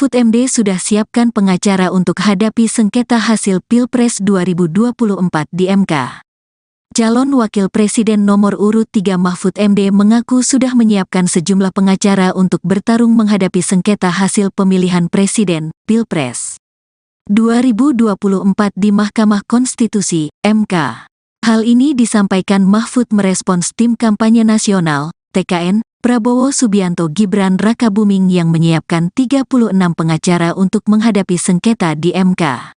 Mahfud MD sudah siapkan pengacara untuk hadapi sengketa hasil Pilpres 2024 di MK. Calon Wakil Presiden nomor urut 3 Mahfud MD mengaku sudah menyiapkan sejumlah pengacara untuk bertarung menghadapi sengketa hasil pemilihan presiden, Pilpres 2024 di Mahkamah Konstitusi, MK. Hal ini disampaikan Mahfud merespons tim kampanye nasional, TKN, Prabowo Subianto Gibran Rakabuming yang menyiapkan 36 pengacara untuk menghadapi sengketa di MK.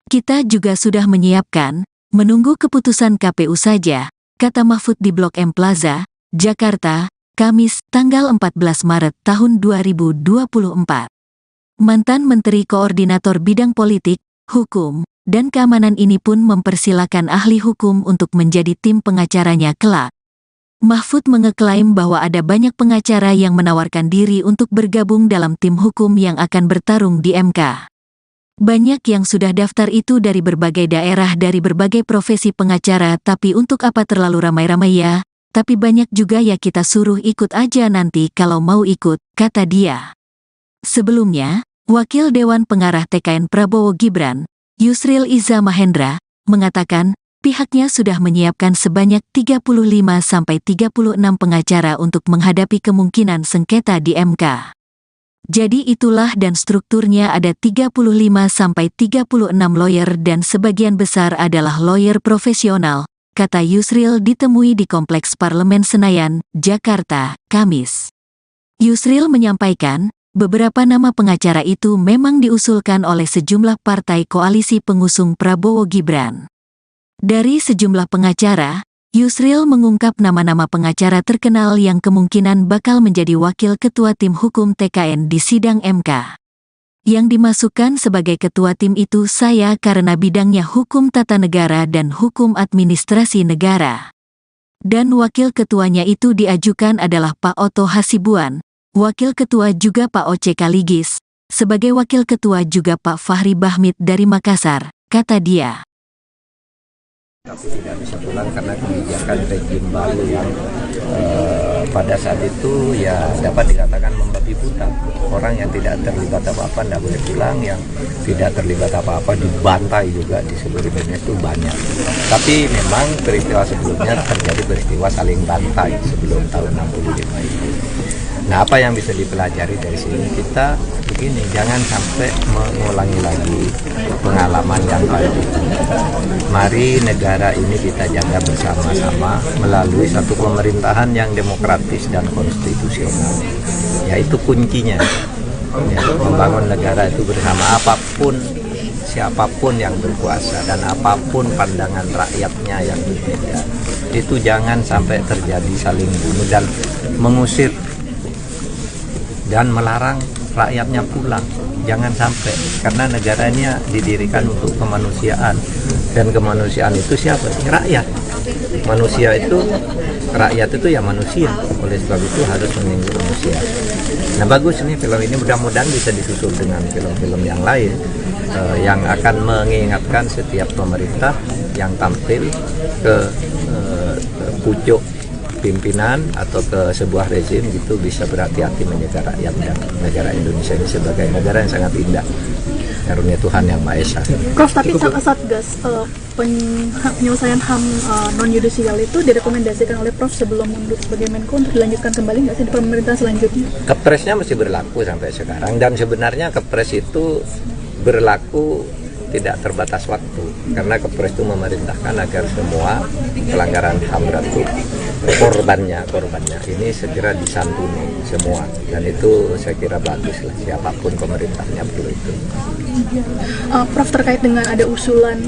Kita juga sudah menyiapkan, menunggu keputusan KPU saja, kata Mahfud di Blok M Plaza, Jakarta, Kamis, tanggal 14 Maret tahun 2024. Mantan Menteri Koordinator Bidang Politik, Hukum, dan Keamanan ini pun mempersilakan ahli hukum untuk menjadi tim pengacaranya kelak. Mahfud mengeklaim bahwa ada banyak pengacara yang menawarkan diri untuk bergabung dalam tim hukum yang akan bertarung di MK. Banyak yang sudah daftar itu dari berbagai daerah dari berbagai profesi pengacara, tapi untuk apa terlalu ramai-ramai ya? Tapi banyak juga ya, kita suruh ikut aja nanti kalau mau ikut, kata dia. Sebelumnya, Wakil Dewan Pengarah TKN Prabowo Gibran, Yusril Iza Mahendra, mengatakan pihaknya sudah menyiapkan sebanyak 35-36 pengacara untuk menghadapi kemungkinan sengketa di MK. Jadi itulah dan strukturnya ada 35-36 lawyer dan sebagian besar adalah lawyer profesional, kata Yusril ditemui di Kompleks Parlemen Senayan, Jakarta, Kamis. Yusril menyampaikan, beberapa nama pengacara itu memang diusulkan oleh sejumlah partai koalisi pengusung Prabowo Gibran. Dari sejumlah pengacara, Yusril mengungkap nama-nama pengacara terkenal yang kemungkinan bakal menjadi wakil ketua tim hukum TKN di sidang MK. Yang dimasukkan sebagai ketua tim itu saya karena bidangnya hukum tata negara dan hukum administrasi negara. Dan wakil ketuanya itu diajukan adalah Pak Oto Hasibuan, wakil ketua juga Pak Oce Kaligis, sebagai wakil ketua juga Pak Fahri Bahmid dari Makassar, kata dia. Tapi tidak bisa pulang karena kebijakan rejim baru yang pada saat itu ya dapat dikatakan membabi buta. Orang yang tidak terlibat apa-apa tidak boleh pulang, yang tidak terlibat apa-apa dibantai juga di seluruh dunia itu banyak. Tapi memang peristiwa sebelumnya terjadi peristiwa saling bantai sebelum tahun 65 itu. Nah, apa yang bisa dipelajari dari sini? Kita begini, jangan sampai mengulangi lagi pengalaman yang baik itu. Mari negara ini kita jaga bersama-sama melalui satu pemerintahan yang demokratis dan konstitusional. Yaitu kuncinya. Ya, membangun negara itu bersama, apapun siapapun yang berkuasa dan apapun pandangan rakyatnya yang berbeda. Itu jangan sampai terjadi saling bunuh dan mengusir dan melarang rakyatnya pulang. Jangan sampai, karena negaranya didirikan untuk kemanusiaan, dan kemanusiaan itu siapa? Rakyat. Manusia itu, rakyat itu ya manusia, oleh sebab itu harus meninggi manusia. Nah, bagus nih film ini, mudah-mudahan bisa disusul dengan film-film yang lain yang akan mengingatkan setiap pemerintah yang tampil ke pucuk pimpinan atau ke sebuah rezim gitu bisa berhati-hati menjaga rakyat dan negara Indonesia ini sebagai negara yang sangat indah, karunia Tuhan Yang Maha Esa. Prof, tapi Satgas penyelesaian HAM non-yudisial itu direkomendasikan oleh Prof sebelum mundur sebagai Menko untuk dilanjutkan kembali nggak sih di pemerintahan selanjutnya? Kepresnya masih berlaku sampai sekarang, dan sebenarnya Kepres itu berlaku tidak terbatas waktu, karena Kepres itu memerintahkan agar semua pelanggaran HAM berat itu korbannya ini segera disantuni semua, dan itu saya kira bagus lah, siapapun pemerintahnya perlu itu. Prof, terkait dengan ada usulan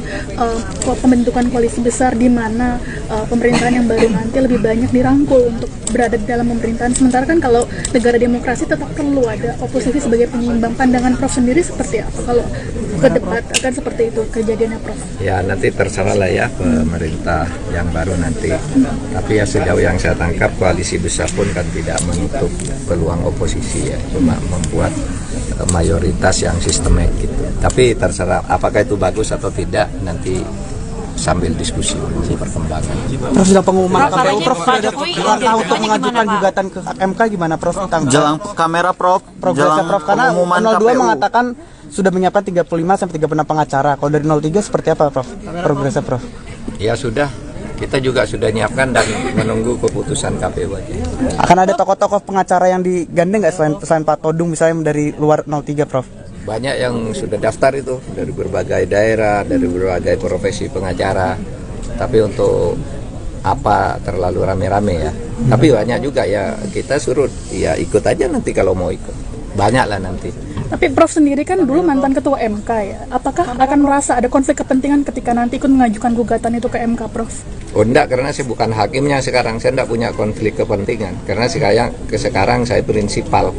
pembentukan koalisi besar di mana pemerintahan yang baru nanti lebih banyak dirangkul untuk berada di dalam pemerintahan, sementara kan kalau negara demokrasi tetap perlu ada oposisi sebagai penyeimbang. Pandangan Prof sendiri seperti apa kalau ke depan akan seperti itu kejadiannya, Prof? Ya, nanti terserah lah ya pemerintah yang baru nanti. Tapi ya sejauh yang saya tangkap koalisi besar pun kan tidak menutup peluang oposisi ya, cuma membuat mayoritas yang sistemik gitu. Tapi terserah apakah itu bagus atau tidak, nanti sambil diskusi perkembangan. Prof, sudah pengumuman KPU, Prof, sudah ada langkah untuk mengajukan gugatan ke MK gimana, Prof? Jelang kamera, Prof. Progresnya, Prof, karena pengumuman 02 KPU mengatakan sudah menyiapkan 35 sampai 36 pengacara. Kalau dari 03 seperti apa, Prof? Progresnya, Prof? Ya sudah, kita juga sudah nyiapkan dan menunggu keputusan KPU aja. Akan ada tokoh-tokoh pengacara yang digandeng nggak selain Pak Todung misalnya dari luar 03, Prof? Banyak yang sudah daftar itu dari berbagai daerah, dari berbagai profesi pengacara. Tapi untuk apa terlalu rame-rame ya. Tapi banyak juga ya, kita suruh ya ikut aja nanti kalau mau ikut. Banyak lah nanti. Tapi Prof sendiri kan dulu mantan ketua MK ya. Apakah akan merasa ada konflik kepentingan ketika nanti ikut mengajukan gugatan itu ke MK, Prof? Oh enggak, karena saya bukan hakimnya sekarang. Saya enggak punya konflik kepentingan. Karena sekarang saya prinsipal.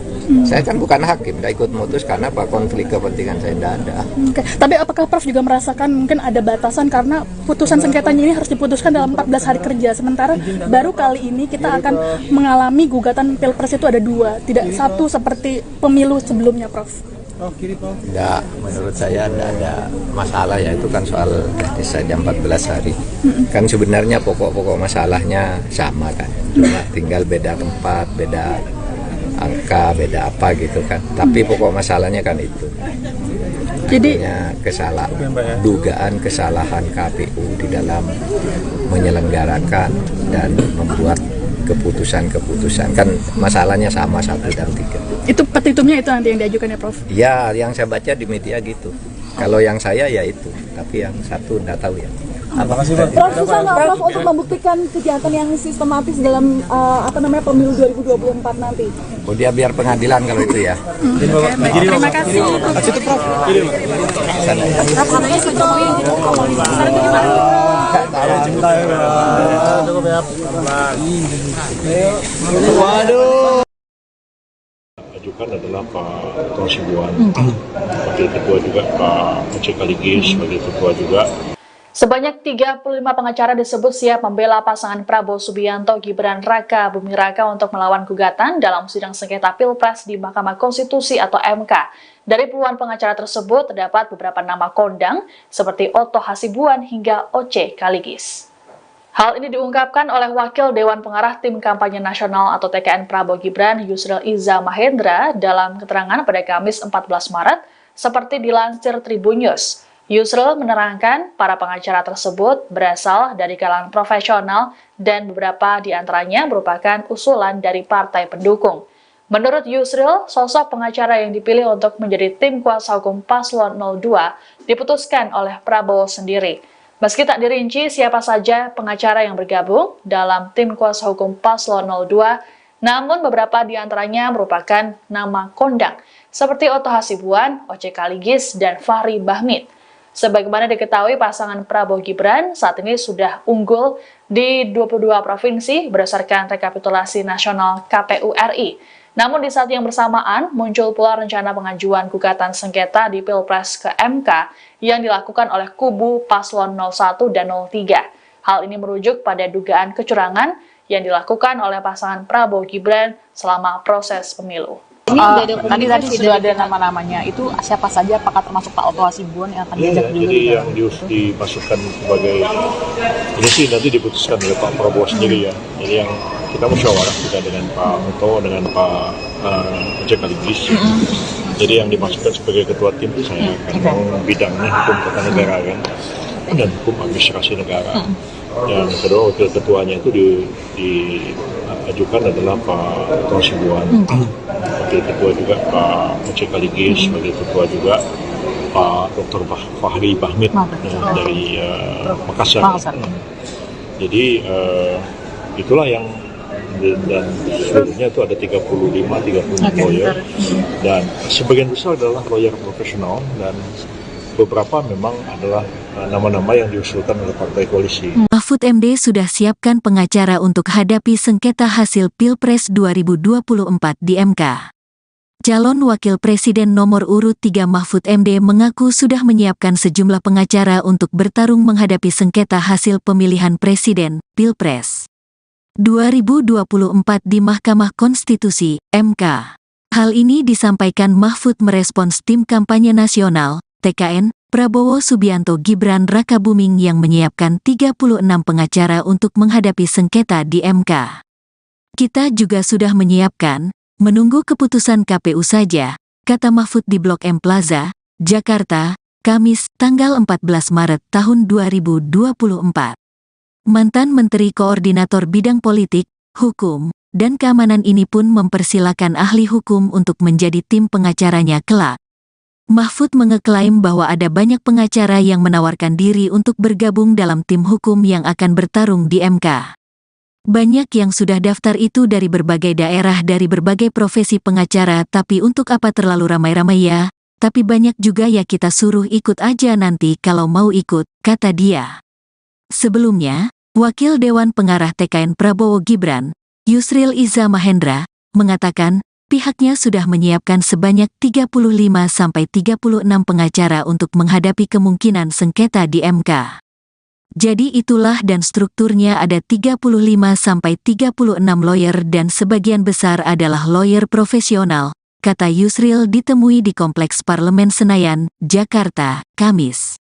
Saya kan bukan hakim, enggak ikut memutus karena apa, konflik kepentingan saya enggak ada. Oke. Tapi apakah Prof juga merasakan mungkin ada batasan karena putusan sengketanya ini harus diputuskan dalam 14 hari kerja. Sementara baru kali ini kita akan mengalami gugatan Pilpres itu ada 2, tidak satu seperti pemilu sebelumnya, Prof. Enggak, menurut saya enggak ada masalah ya, itu kan soal teknis saja 14 hari. Kan sebenarnya pokok-pokok masalahnya sama kan, cuma tinggal beda tempat, beda angka, beda apa gitu kan. Tapi pokok masalahnya kan itu. Jadi dugaan kesalahan KPU di dalam menyelenggarakan dan membuat keputusan-keputusan, kan masalahnya sama 1 dan 3. itu petitumnya itu nanti yang diajukan ya, Prof? Ya, yang saya baca di media gitu. Kalau yang saya ya itu, tapi yang satu enggak tahu ya. Prof, susah nggak Prof untuk membuktikan kejahatan yang sistematis dalam pemilu 2024 nanti? Oh, dia biar pengadilan kalau itu ya. Terima kasih. Itu, Prof. Ajukan adalah Pak Tuan Sibuan, Wakil Ketua juga Pak Oce Kaligis, Wakil Ketua juga. Sebanyak 35 pengacara disebut siap membela pasangan Prabowo Subianto Gibran Raka Buming Raka untuk melawan gugatan dalam sidang sengketa Pilpres di Mahkamah Konstitusi atau MK. Dari puluhan pengacara tersebut terdapat beberapa nama kondang seperti Otto Hasibuan hingga Oce Kaligis. Hal ini diungkapkan oleh Wakil Dewan Pengarah Tim Kampanye Nasional atau TKN Prabowo Gibran Yusril Iza Mahendra dalam keterangan pada Kamis 14 Maret seperti dilansir Tribun News. Yusril menerangkan para pengacara tersebut berasal dari kalangan profesional dan beberapa di antaranya merupakan usulan dari partai pendukung. Menurut Yusril, sosok pengacara yang dipilih untuk menjadi tim kuasa hukum Paslon 02 diputuskan oleh Prabowo sendiri. Meski tak dirinci siapa saja pengacara yang bergabung dalam tim kuasa hukum Paslon 02, namun beberapa di antaranya merupakan nama kondang seperti Otto Hasibuan, Oce Kaligis, dan Fahri Bahmid. Sebagaimana diketahui, pasangan Prabowo Gibran saat ini sudah unggul di 22 provinsi berdasarkan rekapitulasi nasional KPU RI. Namun di saat yang bersamaan, muncul pula rencana pengajuan gugatan sengketa di Pilpres ke MK yang dilakukan oleh kubu Paslon 01 dan 03. Hal ini merujuk pada dugaan kecurangan yang dilakukan oleh pasangan Prabowo Gibran selama proses pemilu. Tadi sudah ada nama-namanya, itu siapa saja, apakah termasuk Pak Otto Hasibuan yang akan diajak dulu? Jadi yang dimasukkan sebagai ini sih nanti diputuskan oleh Pak Prabowo sendiri ya. Jadi yang kita musyawarah juga dengan Pak Otto, dengan Pak Oce Kaligis. Jadi yang dimasukkan sebagai ketua tim itu saya kan bidangnya hukum tata negara kan dan hukum administrasi negara. Yang kedua wakil ketuanya itu diajukan adalah Pak Tuan Sibuan, wakil ketua juga Pak Oce Kaligis, wakil ketua juga Pak Dr. Fahri Bahmid dari Makassar. Jadi itulah yang dan seluruhnya itu ada 35 lawyer dan sebagian besar adalah lawyer profesional dan beberapa memang adalah nama-nama yang diusulkan oleh partai koalisi. Mahfud MD sudah siapkan pengacara untuk hadapi sengketa hasil Pilpres 2024 di MK. Calon Wakil Presiden nomor urut 3 Mahfud MD mengaku sudah menyiapkan sejumlah pengacara untuk bertarung menghadapi sengketa hasil pemilihan presiden Pilpres 2024 di Mahkamah Konstitusi (MK). Hal ini disampaikan Mahfud merespons Tim Kampanye Nasional (TKN) Prabowo Subianto Gibran Rakabuming yang menyiapkan 36 pengacara untuk menghadapi sengketa di MK. Kita juga sudah menyiapkan, menunggu keputusan KPU saja, kata Mahfud di Blok M Plaza, Jakarta, Kamis, tanggal 14 Maret tahun 2024. Mantan Menteri Koordinator Bidang Politik, Hukum, dan Keamanan ini pun mempersilakan ahli hukum untuk menjadi tim pengacaranya kelak. Mahfud mengeklaim bahwa ada banyak pengacara yang menawarkan diri untuk bergabung dalam tim hukum yang akan bertarung di MK. Banyak yang sudah daftar itu dari berbagai daerah dari berbagai profesi pengacara, tapi untuk apa terlalu ramai-ramai ya? Tapi banyak juga ya, kita suruh ikut aja nanti kalau mau ikut, kata dia. Sebelumnya, Wakil Dewan Pengarah TKN Prabowo Gibran, Yusril Iza Mahendra, mengatakan pihaknya sudah menyiapkan sebanyak 35-36 pengacara untuk menghadapi kemungkinan sengketa di MK. Jadi itulah dan strukturnya ada 35-36 lawyer dan sebagian besar adalah lawyer profesional, kata Yusril ditemui di Kompleks Parlemen Senayan, Jakarta, Kamis.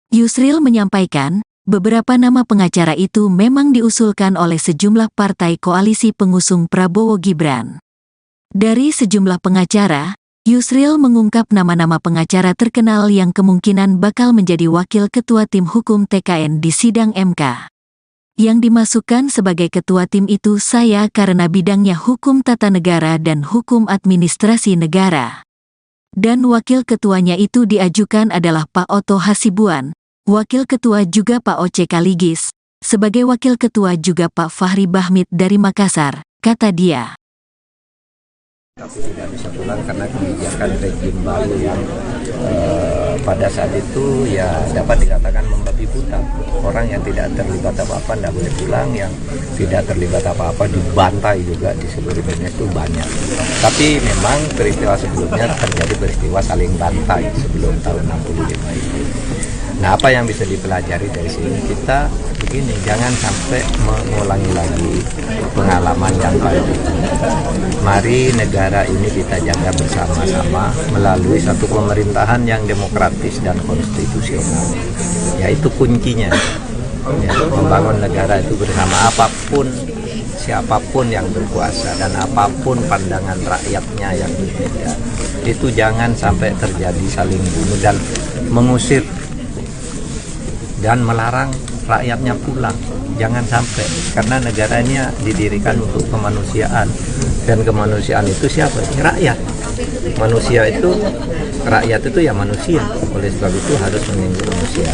Yusril menyampaikan, beberapa nama pengacara itu memang diusulkan oleh sejumlah partai koalisi pengusung Prabowo Gibran. Dari sejumlah pengacara, Yusril mengungkap nama-nama pengacara terkenal yang kemungkinan bakal menjadi wakil ketua tim hukum TKN di sidang MK. Yang dimasukkan sebagai ketua tim itu saya karena bidangnya hukum tata negara dan hukum administrasi negara. Dan wakil ketuanya itu diajukan adalah Pak Oto Hasibuan. Wakil Ketua juga Pak Oce Kaligis, sebagai Wakil Ketua juga Pak Fahri Bahmid dari Makassar, kata dia. Tapi tidak bisa pulang karena kebijakan rejim baru yang pada saat itu ya dapat dikatakan membabi buta. Orang yang tidak terlibat apa-apa tidak boleh pulang, yang tidak terlibat apa-apa dibantai juga di seluruh dunia itu banyak. Tapi memang peristiwa sebelumnya terjadi peristiwa saling bantai sebelum tahun 65 itu. Nah, apa yang bisa dipelajari dari sini? Kita begini, jangan sampai mengulangi lagi pengalaman yang lalu. Mari negara ini kita jaga bersama-sama melalui satu pemerintahan yang demokratis dan konstitusional. Yaitu kuncinya. Ya, membangun negara itu bersama, apapun siapapun yang berkuasa dan apapun pandangan rakyatnya yang berbeda. Itu jangan sampai terjadi saling bunuh dan mengusir dan melarang rakyatnya pulang. Jangan sampai, karena negara ini didirikan untuk kemanusiaan, dan kemanusiaan itu siapa? Rakyat. Manusia itu, rakyat itu ya manusia, oleh sebab itu harus melindungi manusia.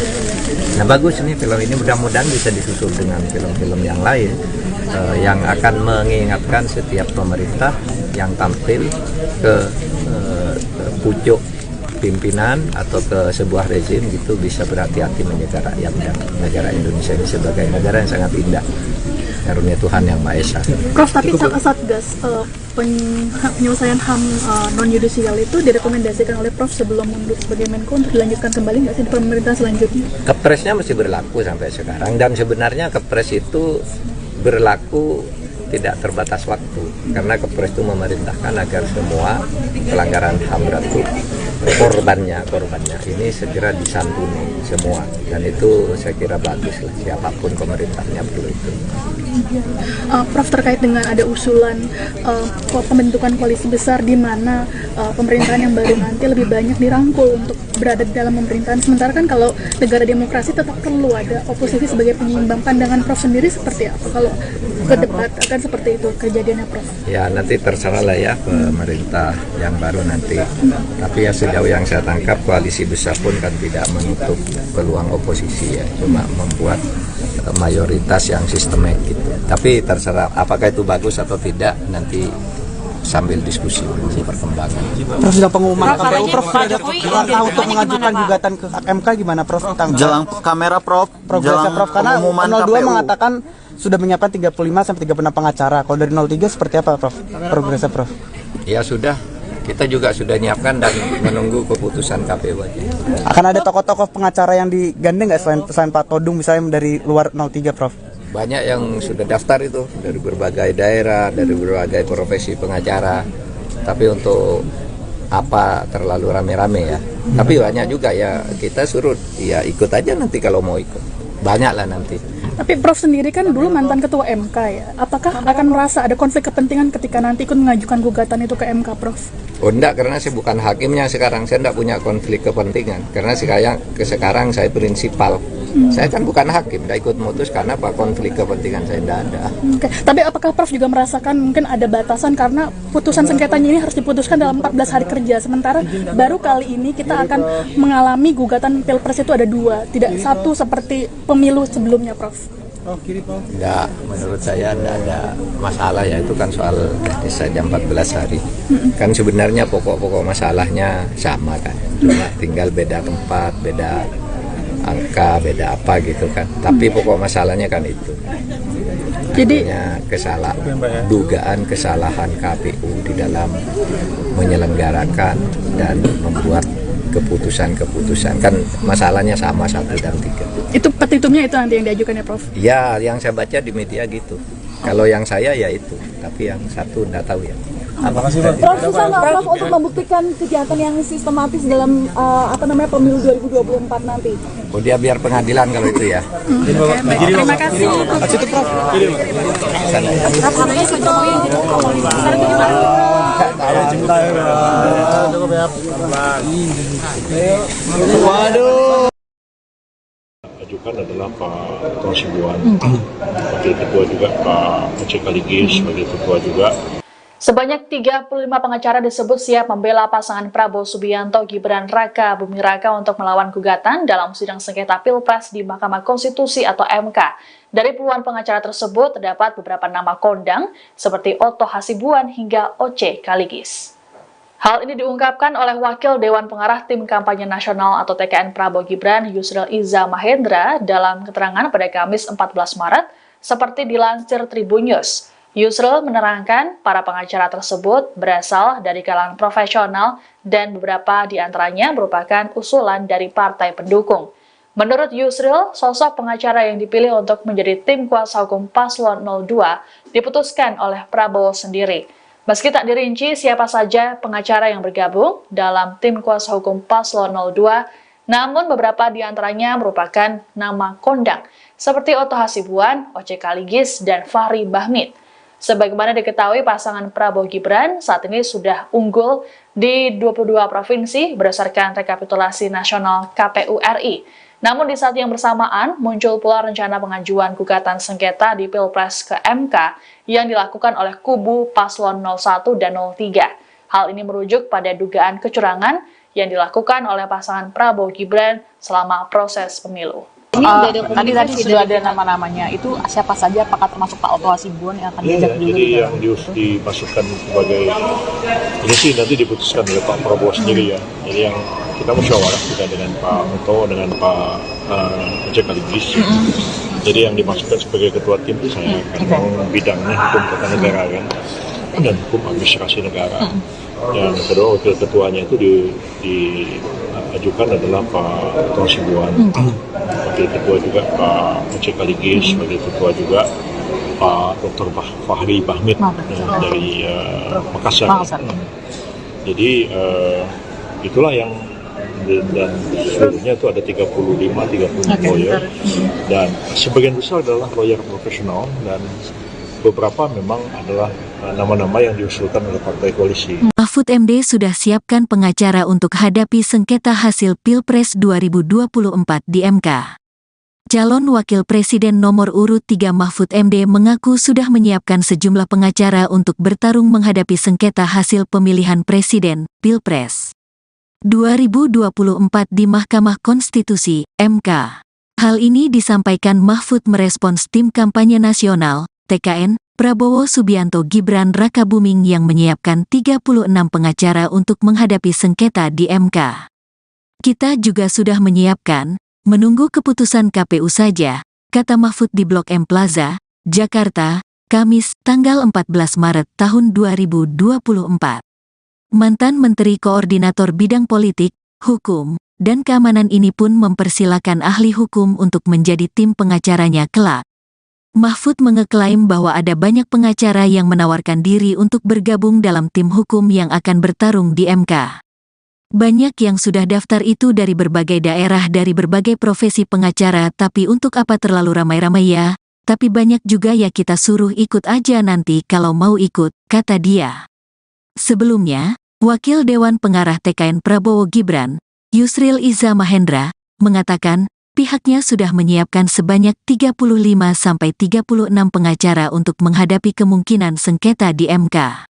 Nah, bagus nih film ini, mudah-mudahan bisa disusul dengan film-film yang lain yang akan mengingatkan setiap pemerintah yang tampil ke pucuk pimpinan atau ke sebuah rezim gitu bisa berhati-hati menjaga rakyat dan negara Indonesia ini sebagai negara yang sangat indah, karunia Tuhan yang Maha Esa. Prof, tapi Satgas penyelesaian HAM non-yudisial itu direkomendasikan oleh Prof sebelum mundur sebagai Menko untuk dilanjutkan kembali nggak sih di pemerintahan selanjutnya? Kepresnya masih berlaku sampai sekarang, dan sebenarnya Kepres itu berlaku tidak terbatas waktu, karena Kepres itu memerintahkan agar semua pelanggaran HAM berat itu korbannya ini segera disantuni semua, dan itu saya kira bagus lah, siapapun pemerintahnya perlu itu. Prof, terkait dengan ada usulan pembentukan koalisi besar di mana pemerintahan yang baru nanti lebih banyak dirangkul untuk berada di dalam pemerintahan, sementara kan kalau negara demokrasi tetap perlu ada oposisi sebagai penyeimbang. Pandangan Prof sendiri seperti apa kalau ke debat akan seperti itu kejadiannya, Prof? Ya, nanti terserah lah ya pemerintah yang baru nanti, tapi ya sejauh yang saya tangkap koalisi besar pun kan tidak menutup peluang oposisi ya, cuma membuat mayoritas yang sistemik gitu. Tapi terserah apakah itu bagus atau tidak, nanti sambil diskusi perkembangan. Prof, sudah pengumuman KPU, Prof, langkah untuk mengajukan gugatan ke MK gimana, Prof? Jelang kamera, Prof. Progresnya, Prof, karena pengumuman 02 KPU mengatakan sudah menyiapkan 35-36 pengacara. Kalau dari 03 seperti apa, Prof? Progresnya, Prof? Ya sudah, kita juga sudah menyiapkan dan menunggu keputusan KPU aja. Akan ada tokoh-tokoh pengacara yang digandeng nggak selain Pak Todung misalnya dari luar 03, Prof? Banyak yang sudah daftar itu dari berbagai daerah, dari berbagai profesi pengacara. Tapi untuk apa terlalu rame-rame ya. Tapi banyak juga ya, kita suruh ya ikut aja nanti kalau mau ikut. Banyak lah nanti. Tapi Prof sendiri kan dulu mantan ketua MK ya. Apakah akan merasa ada konflik kepentingan ketika nanti ikut mengajukan gugatan itu ke MK, Prof? Oh enggak, karena saya bukan hakimnya sekarang. Saya enggak punya konflik kepentingan. Karena sekarang saya prinsipal. Saya kan bukan hakim, enggak ikut mutus karena apa, konflik kepentingan saya enggak ada. Oke. Tapi apakah Prof juga merasakan mungkin ada batasan karena putusan sengketanya ini harus diputuskan dalam 14 hari kerja. Sementara baru kali ini kita akan mengalami gugatan Pilpres itu ada 2, tidak 1 seperti pemilu sebelumnya, Prof. Enggak, menurut saya enggak ada masalah ya, itu kan soal teknis saja 14 hari. Kan sebenarnya pokok-pokok masalahnya sama kan, cuma tinggal beda tempat, beda angka, beda apa gitu kan. Tapi pokok masalahnya kan itu. Jadi dugaan kesalahan KPU di dalam menyelenggarakan dan membuat keputusan-keputusan, kan masalahnya sama 1 dan 3. itu petitumnya itu nanti yang diajukan ya, Prof? Ya, yang saya baca di media gitu. Kalau yang saya ya itu, tapi yang satu enggak tahu ya. Prof, susah nggak Prof untuk membuktikan kejahatan yang sistematis dalam pemilu 2024 nanti? Oh, dia biar pengadilan kalau itu ya. Terima kasih. Ajukan adalah Pak Ketua Sibuan, Wakil Ketua juga Pak Aceh Kaligis, Wakil Ketua juga. Sebanyak 35 pengacara disebut siap membela pasangan Prabowo Subianto Gibran Raka Buming Raka untuk melawan gugatan dalam sidang sengketa Pilpres di Mahkamah Konstitusi atau MK. Dari puluhan pengacara tersebut terdapat beberapa nama kondang seperti Otto Hasibuan hingga Oce Kaligis. Hal ini diungkapkan oleh Wakil Dewan Pengarah Tim Kampanye Nasional atau TKN Prabowo Gibran Yusril Iza Mahendra dalam keterangan pada Kamis 14 Maret seperti dilansir Tribun News. Yusril menerangkan para pengacara tersebut berasal dari kalangan profesional dan beberapa di antaranya merupakan usulan dari partai pendukung. Menurut Yusril, sosok pengacara yang dipilih untuk menjadi tim kuasa hukum Paslon 02 diputuskan oleh Prabowo sendiri. Meski tak dirinci siapa saja pengacara yang bergabung dalam tim kuasa hukum Paslon 02, namun beberapa di antaranya merupakan nama kondang seperti Otto Hasibuan, Oce Kaligis, dan Fahri Bahmid. Sebagaimana diketahui, pasangan Prabowo Gibran saat ini sudah unggul di 22 provinsi berdasarkan rekapitulasi nasional KPU RI. Namun di saat yang bersamaan, muncul pula rencana pengajuan gugatan sengketa di Pilpres ke MK yang dilakukan oleh kubu Paslon 01 dan 03. Hal ini merujuk pada dugaan kecurangan yang dilakukan oleh pasangan Prabowo Gibran selama proses pemilu. Tadi sudah ada nama-namanya, itu siapa saja, apakah termasuk Pak Otto Hasibuan yang akan diajak juga? Jadi yang dimasukkan sebagai ini sih nanti diputuskan oleh Pak Prabowo sendiri ya. Jadi yang kita musyawarah kita dengan Pak Otto, dengan Pak Aceh Kaligis. Jadi yang dimasukkan sebagai ketua tim itu saya kan bidangnya hukum tata negara kan dan hukum administrasi negara. Dan kedua wakil ketuanya itu diajukan adalah Pak Ketua Sibuan, wakil ketua juga Pak Aceh Kaligis, wakil ketua juga Pak Dr. Fahri Bahmid dari Makassar. Jadi itulah yang dan seluruhnya itu ada 35 lawyer dan sebagian besar adalah lawyer profesional dan beberapa memang adalah nama-nama yang diusulkan oleh partai koalisi. Mahfud MD sudah siapkan pengacara untuk hadapi sengketa hasil Pilpres 2024 di MK. Calon Wakil Presiden nomor urut 3 Mahfud MD mengaku sudah menyiapkan sejumlah pengacara untuk bertarung menghadapi sengketa hasil pemilihan presiden Pilpres 2024 di Mahkamah Konstitusi (MK). Hal ini disampaikan Mahfud merespons tim kampanye nasional TKN Prabowo Subianto Gibran Raka Buming yang menyiapkan 36 pengacara untuk menghadapi sengketa di MK. Kita juga sudah menyiapkan, menunggu keputusan KPU saja, kata Mahfud di Blok M Plaza, Jakarta, Kamis, tanggal 14 Maret tahun 2024. Mantan Menteri Koordinator Bidang Politik, Hukum, dan Keamanan ini pun mempersilakan ahli hukum untuk menjadi tim pengacaranya kelak. Mahfud mengeklaim bahwa ada banyak pengacara yang menawarkan diri untuk bergabung dalam tim hukum yang akan bertarung di MK. Banyak yang sudah daftar itu dari berbagai daerah, dari berbagai profesi pengacara, tapi untuk apa terlalu ramai-ramai ya? Tapi banyak juga ya, kita suruh ikut aja nanti kalau mau ikut, kata dia. Sebelumnya, Wakil Dewan Pengarah TKN Prabowo Gibran, Yusril Iza Mahendra, mengatakan pihaknya sudah menyiapkan sebanyak 35-36 pengacara untuk menghadapi kemungkinan sengketa di MK.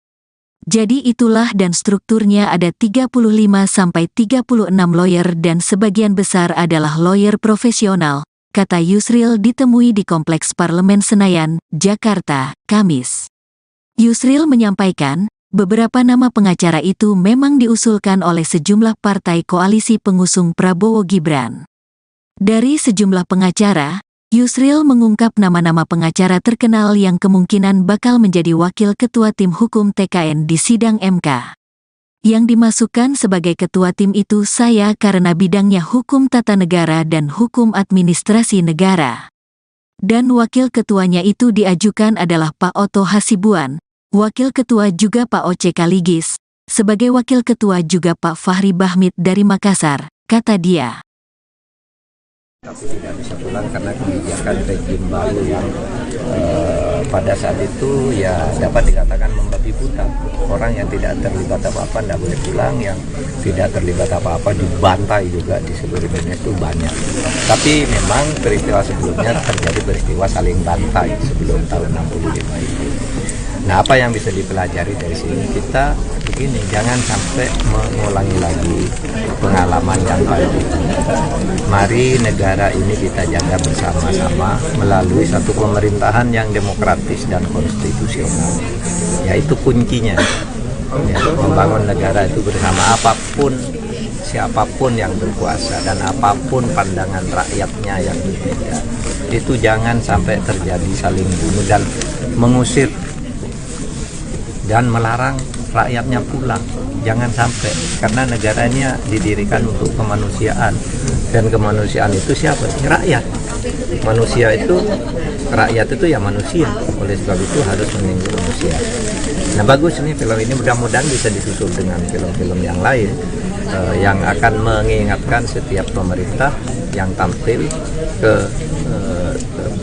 Jadi itulah, dan strukturnya ada 35-36 lawyer dan sebagian besar adalah lawyer profesional, kata Yusril ditemui di Kompleks Parlemen Senayan, Jakarta, Kamis. Yusril menyampaikan, beberapa nama pengacara itu memang diusulkan oleh sejumlah partai koalisi pengusung Prabowo Gibran. Dari sejumlah pengacara, Yusril mengungkap nama-nama pengacara terkenal yang kemungkinan bakal menjadi wakil ketua tim hukum TKN di sidang MK. Yang dimasukkan sebagai ketua tim itu saya karena bidangnya hukum tata negara dan hukum administrasi negara. Dan wakil ketuanya itu diajukan adalah Pak Oto Hasibuan, wakil ketua juga Pak Oce Kaligis, sebagai wakil ketua juga Pak Fahri Bahmid dari Makassar, kata dia. Tapi tidak bisa pulang karena kebijakan rejim baru yang pada saat itu ya dapat dikatakan membabi buta. Orang yang tidak terlibat apa-apa tidak boleh pulang, yang tidak terlibat apa-apa dibantai juga di seluruh dunia itu banyak. Tapi memang peristiwa sebelumnya terjadi peristiwa saling bantai sebelum tahun 65 itu. Nah, apa yang bisa dipelajari dari sini? Kita begini, jangan sampai mengulangi lagi pengalaman yang baik itu. Mari negara ini kita jaga bersama-sama melalui satu pemerintahan yang demokratis dan konstitusional. Yaitu kuncinya. Ya, membangun negara itu bersama, apapun siapapun yang berkuasa dan apapun pandangan rakyatnya yang berbeda. Itu jangan sampai terjadi saling bunuh dan mengusir dan melarang rakyatnya pulang. Jangan sampai, karena negaranya didirikan untuk kemanusiaan, dan kemanusiaan itu siapa? Rakyat. Manusia itu, rakyat itu ya manusia, oleh sebab itu harus meninggal manusia. Nah, bagus nih film ini, mudah-mudahan bisa disusul dengan film-film yang lain yang akan mengingatkan setiap pemerintah yang tampil ke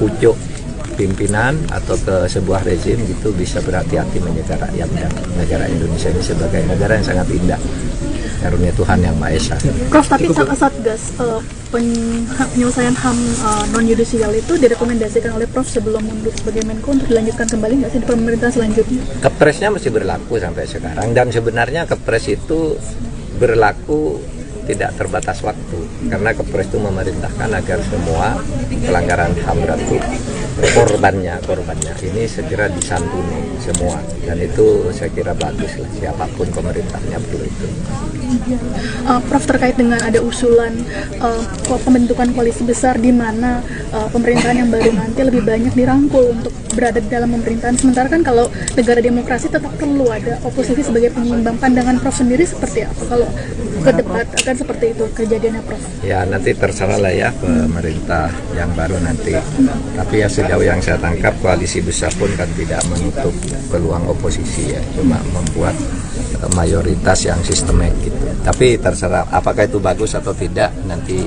pucuk pimpinan atau ke sebuah rezim gitu bisa berhati-hati menjaga rakyat dan negara Indonesia ini sebagai negara yang sangat indah, karunia Tuhan yang Maha Esa. Prof, tapi Satgas penyelesaian HAM non-yudisial itu direkomendasikan oleh Prof sebelum mundur sebagai Menko untuk dilanjutkan kembali nggak sih di pemerintah selanjutnya? Kepresnya masih berlaku sampai sekarang, dan sebenarnya Kepres itu berlaku tidak terbatas waktu, karena Kepres itu memerintahkan agar semua pelanggaran HAM berat itu korbannya ini segera disantuni semua, dan itu saya kira bagus lah, siapapun pemerintahnya perlu itu. Prof, terkait dengan ada usulan pembentukan koalisi besar di mana pemerintahan yang baru nanti lebih banyak dirangkul untuk berada di dalam pemerintahan, sementara kan kalau negara demokrasi tetap perlu ada oposisi sebagai penyeimbang. Pandangan Prof sendiri seperti apa kalau ke depan akan seperti itu kejadiannya, Prof? Ya nanti terserah lah ya pemerintah yang baru nanti, tapi ya sejauh yang saya tangkap koalisi besar pun kan tidak menutup peluang oposisi ya, cuma membuat mayoritas yang sistemik gitu. Tapi terserah apakah itu bagus atau tidak, nanti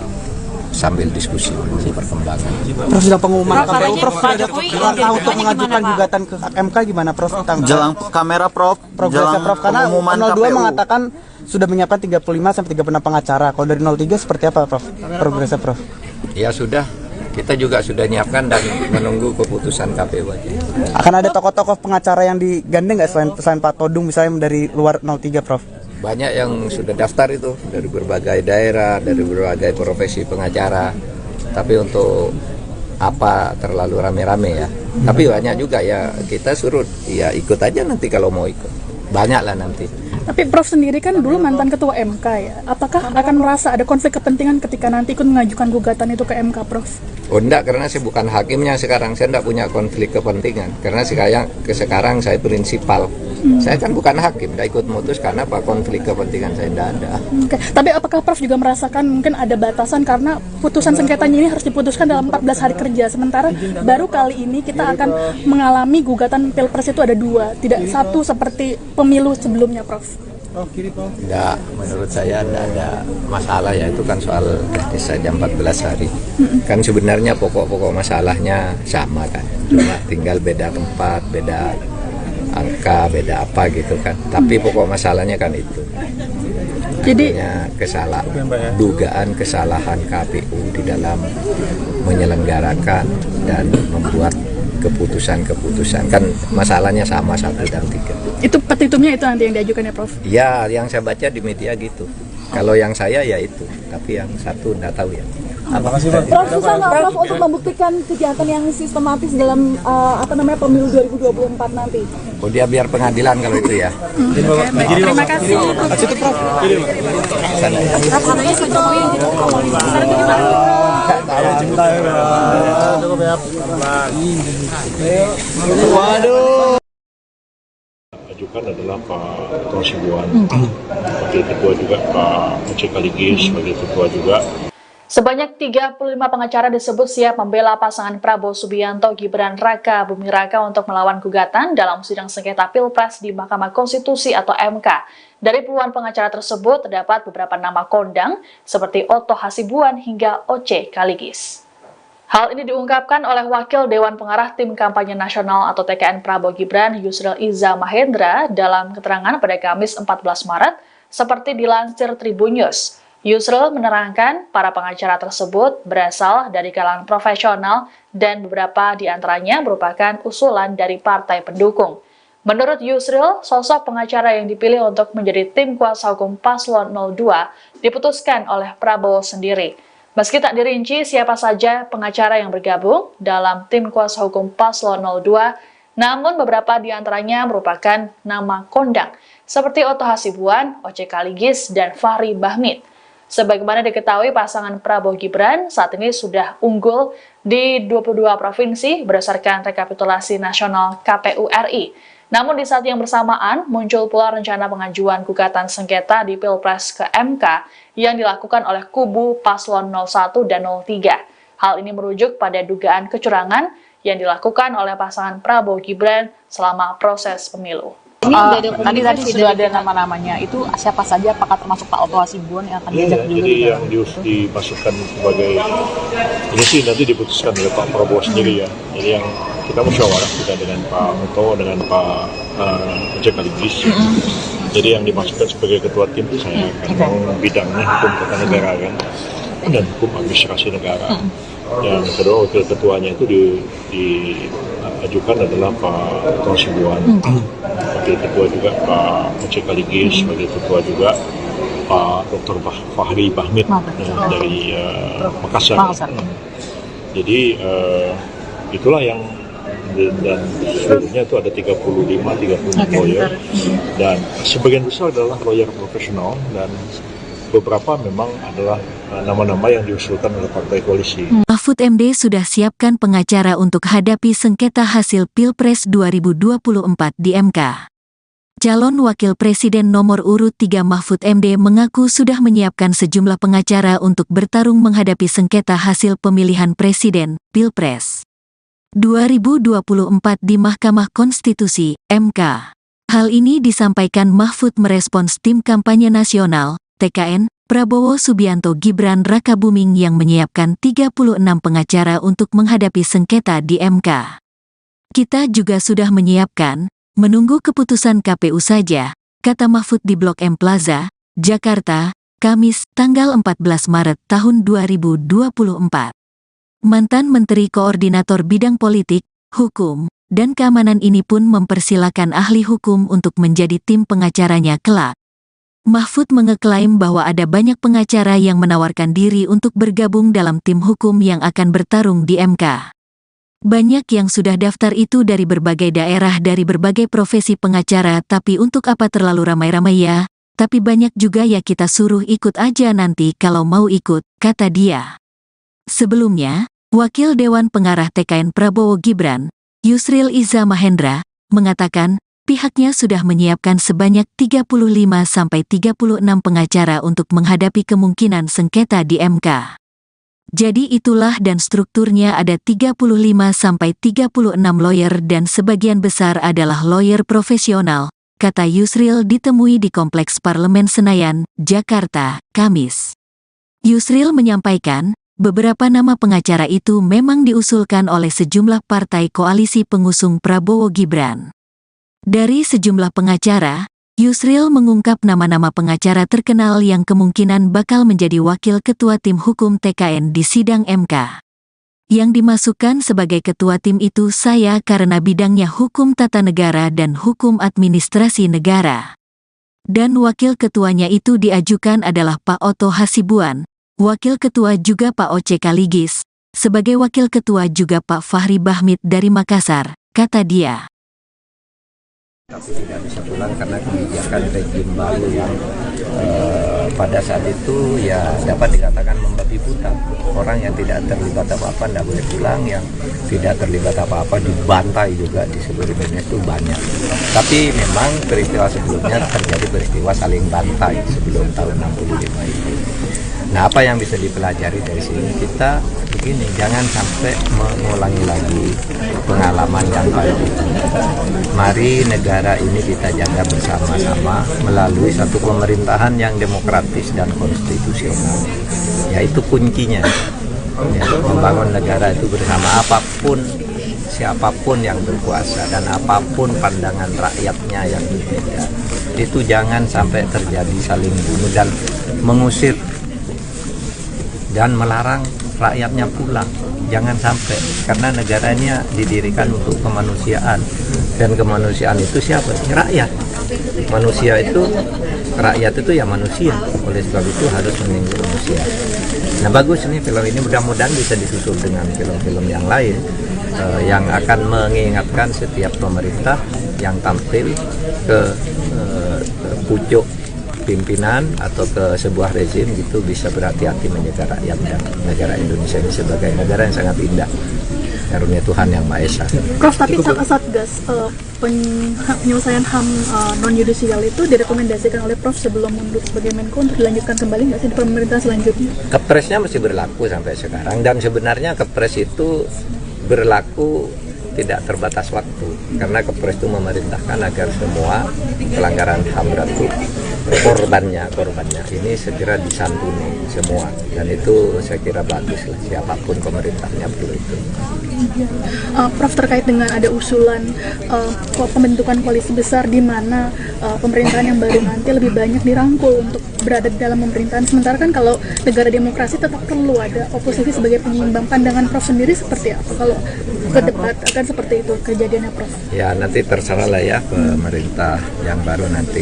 sambil diskusi menunggu perkembangan. Prof, sudah pengumuman KPU, Prof, sudah ada langkah untuk mengajukan gugatan ke MK gimana, Prof? Jelang kamera, Prof. Progresnya, Prof, karena 02 mengatakan sudah menyiapkan 35-36 pengacara. Kalau dari 03 seperti apa, Prof? Progresnya, Prof? Ya sudah, kita juga sudah nyiapkan dan menunggu keputusan KPU aja. Akan ada tokoh-tokoh pengacara yang digandeng nggak selain Pak Todung misalnya dari luar 03, Prof? Banyak yang sudah daftar itu dari berbagai daerah, dari berbagai profesi pengacara. Tapi untuk apa terlalu rame-rame ya. Tapi banyak juga ya, kita suruh ya ikut aja nanti kalau mau ikut. Banyak lah nanti. Tapi Prof sendiri kan dulu mantan ketua MK ya. Apakah akan merasa ada konflik kepentingan ketika nanti ikut mengajukan gugatan itu ke MK, Prof? Oh enggak, karena saya bukan hakimnya sekarang. Saya enggak punya konflik kepentingan. Karena sekarang saya prinsipal. Saya kan bukan hakim, enggak ikut memutus karena apa, konflik kepentingan saya enggak ada. Oke. Tapi apakah Prof juga merasakan mungkin ada batasan karena putusan sengketanya ini harus diputuskan dalam 14 hari kerja. Sementara baru kali ini kita akan mengalami gugatan Pilpres itu ada 2, tidak 1 seperti pemilu sebelumnya, Prof? Enggak, menurut saya tidak ada masalah ya, itu kan soal teknis saja 14 hari. Kan sebenarnya pokok-pokok masalahnya sama kan, cuma tinggal beda tempat, beda angka, beda apa gitu kan. Tapi pokok masalahnya kan itu. Jadi dugaan kesalahan KPU di dalam menyelenggarakan dan membuat keputusan-keputusan, kan masalahnya sama 1 dan 3. itu petitumnya itu nanti yang diajukan ya Prof? Ya, yang saya baca di media gitu. Kalau yang saya ya itu, tapi yang satu enggak tahu ya. Prof, susah nggak Prof untuk membuktikan kejahatan yang sistematis dalam pemilu 2024 nanti? Oh, dia biar pengadilan kalau itu ya. Oke, baik. Terima kasih. Ajukan adalah Pak Ketua Sibuan, Wakil Ketua juga Pak Oce Kaligis, sebagai Ketua juga. Sebanyak 35 pengacara disebut siap membela pasangan Prabowo Subianto Gibran Raka Buming Raka untuk melawan gugatan dalam sidang sengketa Pilpres di Mahkamah Konstitusi atau MK. Dari puluhan pengacara tersebut terdapat beberapa nama kondang seperti Otto Hasibuan hingga Oce Kaligis. Hal ini diungkapkan oleh Wakil Dewan Pengarah Tim Kampanye Nasional atau TKN Prabowo Gibran Yusril Iza Mahendra dalam keterangan pada Kamis 14 Maret seperti dilansir Tribun News. Yusril menerangkan para pengacara tersebut berasal dari kalangan profesional dan beberapa di antaranya merupakan usulan dari partai pendukung. Menurut Yusril, sosok pengacara yang dipilih untuk menjadi tim kuasa hukum Paslon 02 diputuskan oleh Prabowo sendiri. Meski tak dirinci siapa saja pengacara yang bergabung dalam tim kuasa hukum Paslon 02, namun beberapa di antaranya merupakan nama kondang seperti Otto Hasibuan, Oce Kaligis, dan Fahri Bahmid. Sebagaimana diketahui, pasangan Prabowo Gibran saat ini sudah unggul di 22 provinsi berdasarkan rekapitulasi nasional KPU RI. Namun di saat yang bersamaan, muncul pula rencana pengajuan gugatan sengketa di Pilpres ke MK yang dilakukan oleh kubu Paslon 01 dan 03. Hal ini merujuk pada dugaan kecurangan yang dilakukan oleh pasangan Prabowo Gibran selama proses pemilu. Tadi sudah ada nama-namanya, itu siapa saja, apakah termasuk Pak Otto Hasibuan yang akan diajak juga? Jadi yang dimasukkan sebagai ini sih nanti diputuskan oleh Pak Prabowo sendiri ya. Jadi yang kita musyawarah juga dengan Pak Otto, dengan Pak Oce Kaligis. Jadi yang dimasukkan sebagai ketua tim itu saya kan bidangnya hukum tata negara kan dan hukum administrasi negara. Yang kedua wakil ketuanya itu diajukan adalah Pak Ketua Sibuan, wakil ketua juga Pak Oce Kaligis, sebagai ketua juga Pak Dr. Fahri Bahmid dari Makassar. Jadi itulah yang dan seluruhnya itu ada 35 lawyer dan sebagian besar adalah lawyer profesional dan beberapa memang adalah nama-nama yang diusulkan oleh partai koalisi. Mahfud MD sudah siapkan pengacara untuk hadapi sengketa hasil Pilpres 2024 di MK. Calon Wakil Presiden nomor urut 3 Mahfud MD mengaku sudah menyiapkan sejumlah pengacara untuk bertarung menghadapi sengketa hasil pemilihan presiden Pilpres 2024 di Mahkamah Konstitusi (MK). Hal ini disampaikan Mahfud merespons tim kampanye nasional TKN Prabowo Subianto Gibran Raka Buming yang menyiapkan 36 pengacara untuk menghadapi sengketa di MK. Kita juga sudah menyiapkan, menunggu keputusan KPU saja, kata Mahfud di Blok M Plaza, Jakarta, Kamis, tanggal 14 Maret tahun 2024. Mantan Menteri Koordinator Bidang Politik, Hukum, dan Keamanan ini pun mempersilakan ahli hukum untuk menjadi tim pengacaranya kelak. Mahfud mengeklaim bahwa ada banyak pengacara yang menawarkan diri untuk bergabung dalam tim hukum yang akan bertarung di MK. Banyak yang sudah daftar itu dari berbagai daerah dari berbagai profesi pengacara, tapi untuk apa terlalu ramai-ramai ya? Tapi banyak juga ya, kita suruh ikut aja nanti kalau mau ikut, kata dia. Sebelumnya, Wakil Dewan Pengarah TKN Prabowo Gibran, Yusril Iza Mahendra, mengatakan pihaknya sudah menyiapkan sebanyak 35-36 pengacara untuk menghadapi kemungkinan sengketa di MK. Jadi itulah dan strukturnya ada 35-36 lawyer dan sebagian besar adalah lawyer profesional, kata Yusril ditemui di Kompleks Parlemen Senayan, Jakarta, Kamis. Yusril menyampaikan, beberapa nama pengacara itu memang diusulkan oleh sejumlah partai koalisi pengusung Prabowo Gibran. Dari sejumlah pengacara, Yusril mengungkap nama-nama pengacara terkenal yang kemungkinan bakal menjadi wakil ketua tim hukum TKN di sidang MK. Yang dimasukkan sebagai ketua tim itu saya karena bidangnya hukum tata negara dan hukum administrasi negara. Dan wakil ketuanya itu diajukan adalah Pak Oto Hasibuan, wakil ketua juga Pak Oce Kaligis, sebagai wakil ketua juga Pak Fahri Bahmid dari Makassar, kata dia. Tapi tidak bisa pulang karena kebijakan rejim baru yang pada saat itu ya dapat dikatakan membabi buta. Orang yang tidak terlibat apa-apa tidak boleh pulang, yang tidak terlibat apa-apa dibantai juga di seluruh Indonesia itu banyak. Tapi memang peristiwa sebelumnya terjadi peristiwa saling bantai sebelum tahun 65 itu. Nah, apa yang bisa dipelajari dari sini? Kita begini, jangan sampai mengulangi lagi pengalaman yang lalu. Mari negara ini kita jaga bersama-sama melalui satu pemerintahan yang demokratis dan konstitusional. Yaitu kuncinya. Ya, membangun negara itu bersama apapun, siapapun yang berkuasa dan apapun pandangan rakyatnya yang berbeda. Itu jangan sampai terjadi saling bunuh dan mengusir dan melarang rakyatnya pulang. Jangan sampai, karena negara ini didirikan untuk kemanusiaan, dan kemanusiaan itu siapa? Rakyat. Manusia itu, rakyat itu ya manusia, oleh sebab itu harus melindungi manusia. Nah, bagus nih film ini, mudah-mudahan bisa disusul dengan film-film yang lain yang akan mengingatkan setiap pemerintah yang tampil ke pucuk pimpinan atau ke sebuah rezim gitu bisa berhati-hati menjaga rakyat dan negara Indonesia ini sebagai negara yang sangat indah, karunia Tuhan yang Maha Esa. Prof, tapi Satgas penyelesaian HAM non-yudisial itu direkomendasikan oleh Prof sebelum mundur sebagai Menko untuk dilanjutkan kembali nggak sih di pemerintahan selanjutnya? Kepresnya masih berlaku sampai sekarang, dan sebenarnya Kepres itu berlaku tidak terbatas waktu, karena Kepres itu memerintahkan agar semua pelanggaran HAM berat itu korbannya ini segera disantuni semua, dan itu saya kira bagus lah, siapapun pemerintahnya perlu itu. Prof, terkait dengan ada usulan pembentukan koalisi besar di mana pemerintahan yang baru nanti lebih banyak dirangkul untuk berada di dalam pemerintahan, sementara kan kalau negara demokrasi tetap perlu ada oposisi sebagai penyeimbang. Pandangan Prof sendiri seperti apa kalau ke debat akan seperti itu kejadiannya, Prof? Ya, nanti terserah lah ya pemerintah yang baru nanti.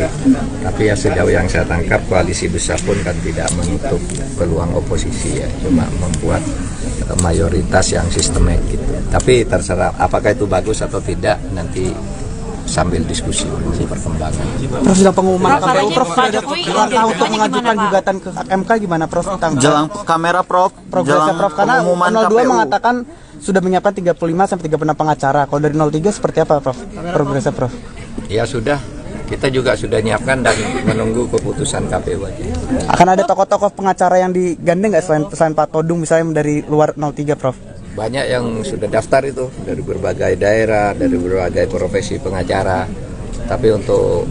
Tapi ya sejauh yang saya tangkap koalisi besar pun kan tidak menutup peluang oposisi ya, cuma membuat mayoritas yang sistemik gitu. Tapi terserah apakah itu bagus atau tidak, nanti sambil diskusi perkembangan. Prof, sudah pengumuman KPU, Prof, langkah untuk mengajukan gugatan ke MK gimana, Prof? Jelang kamera, Prof. Progresnya, Prof, karena 02 mengatakan sudah menyiapkan 35-36 pengacara. Kalau dari 03 seperti apa, Prof? Progresnya, Prof? Ya sudah, kita juga sudah nyiapkan dan menunggu keputusan KPU aja. Akan ada tokoh-tokoh pengacara yang digandeng nggak selain Pak Todung misalnya dari luar 03, Prof? Banyak yang sudah daftar itu dari berbagai daerah, dari berbagai profesi pengacara. Tapi untuk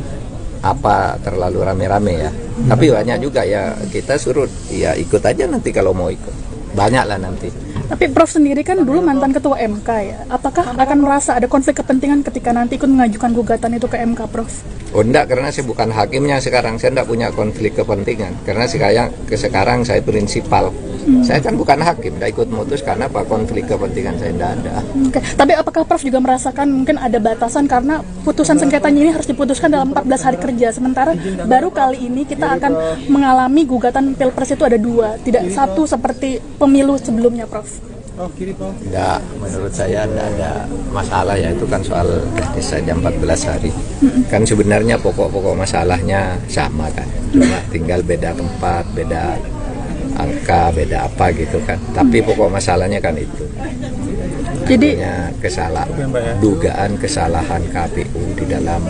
apa terlalu rame-rame ya. Tapi banyak juga ya, kita suruh ya ikut aja nanti kalau mau ikut. Banyak lah nanti. Tapi Prof sendiri kan dulu mantan ketua MK ya. Apakah akan merasa ada konflik kepentingan ketika nanti ikut mengajukan gugatan itu ke MK, Prof? Oh enggak, karena saya bukan hakimnya sekarang. Saya enggak punya konflik kepentingan. Karena sekarang saya prinsipal. Saya kan bukan hakim, enggak ikut memutus karena apa, konflik kepentingan saya enggak ada. Oke. Tapi apakah Prof juga merasakan mungkin ada batasan karena putusan sengketanya ini harus diputuskan dalam 14 hari kerja. Sementara baru kali ini kita akan mengalami gugatan Pilpres itu ada 2, tidak satu seperti pemilu sebelumnya, Prof. Enggak, menurut saya enggak ada masalah ya, itu kan soal teknis saja 14 hari. Kan sebenarnya pokok-pokok masalahnya sama kan, cuma tinggal beda tempat, beda angka, beda apa gitu kan. Tapi pokok masalahnya kan itu. Jadi dugaan kesalahan KPU di dalam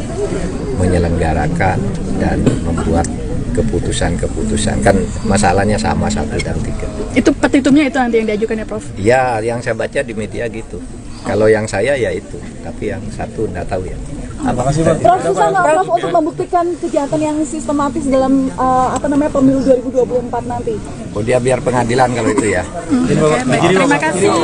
menyelenggarakan dan membuat keputusan-keputusan, kan masalahnya sama 1 dan 3. Itu petitumnya itu nanti yang diajukan ya, Prof? Ya, yang saya baca di media gitu. Kalau yang saya ya itu, tapi yang satu nggak tahu ya. Terima kasih, Prof. Prof, susah nggak Prof untuk membuktikan kejahatan yang sistematis dalam pemilu 2024 nanti? Oh, dia biar pengadilan kalau itu ya. Terima kasih.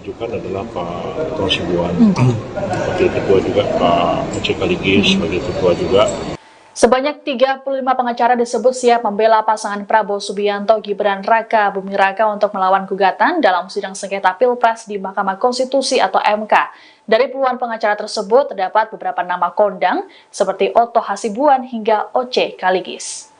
Ajukan adalah Pak Dr. Sibuan, Wakil Ketua juga Pak Oce Kaligis, sebagai Ketua juga. Sebanyak 35 pengacara disebut siap membela pasangan Prabowo Subianto Gibran Raka Buming Raka untuk melawan gugatan dalam sidang sengketa Pilpres di Mahkamah Konstitusi atau MK. Dari puluhan pengacara tersebut terdapat beberapa nama kondang seperti Otto Hasibuan hingga Oce Kaligis.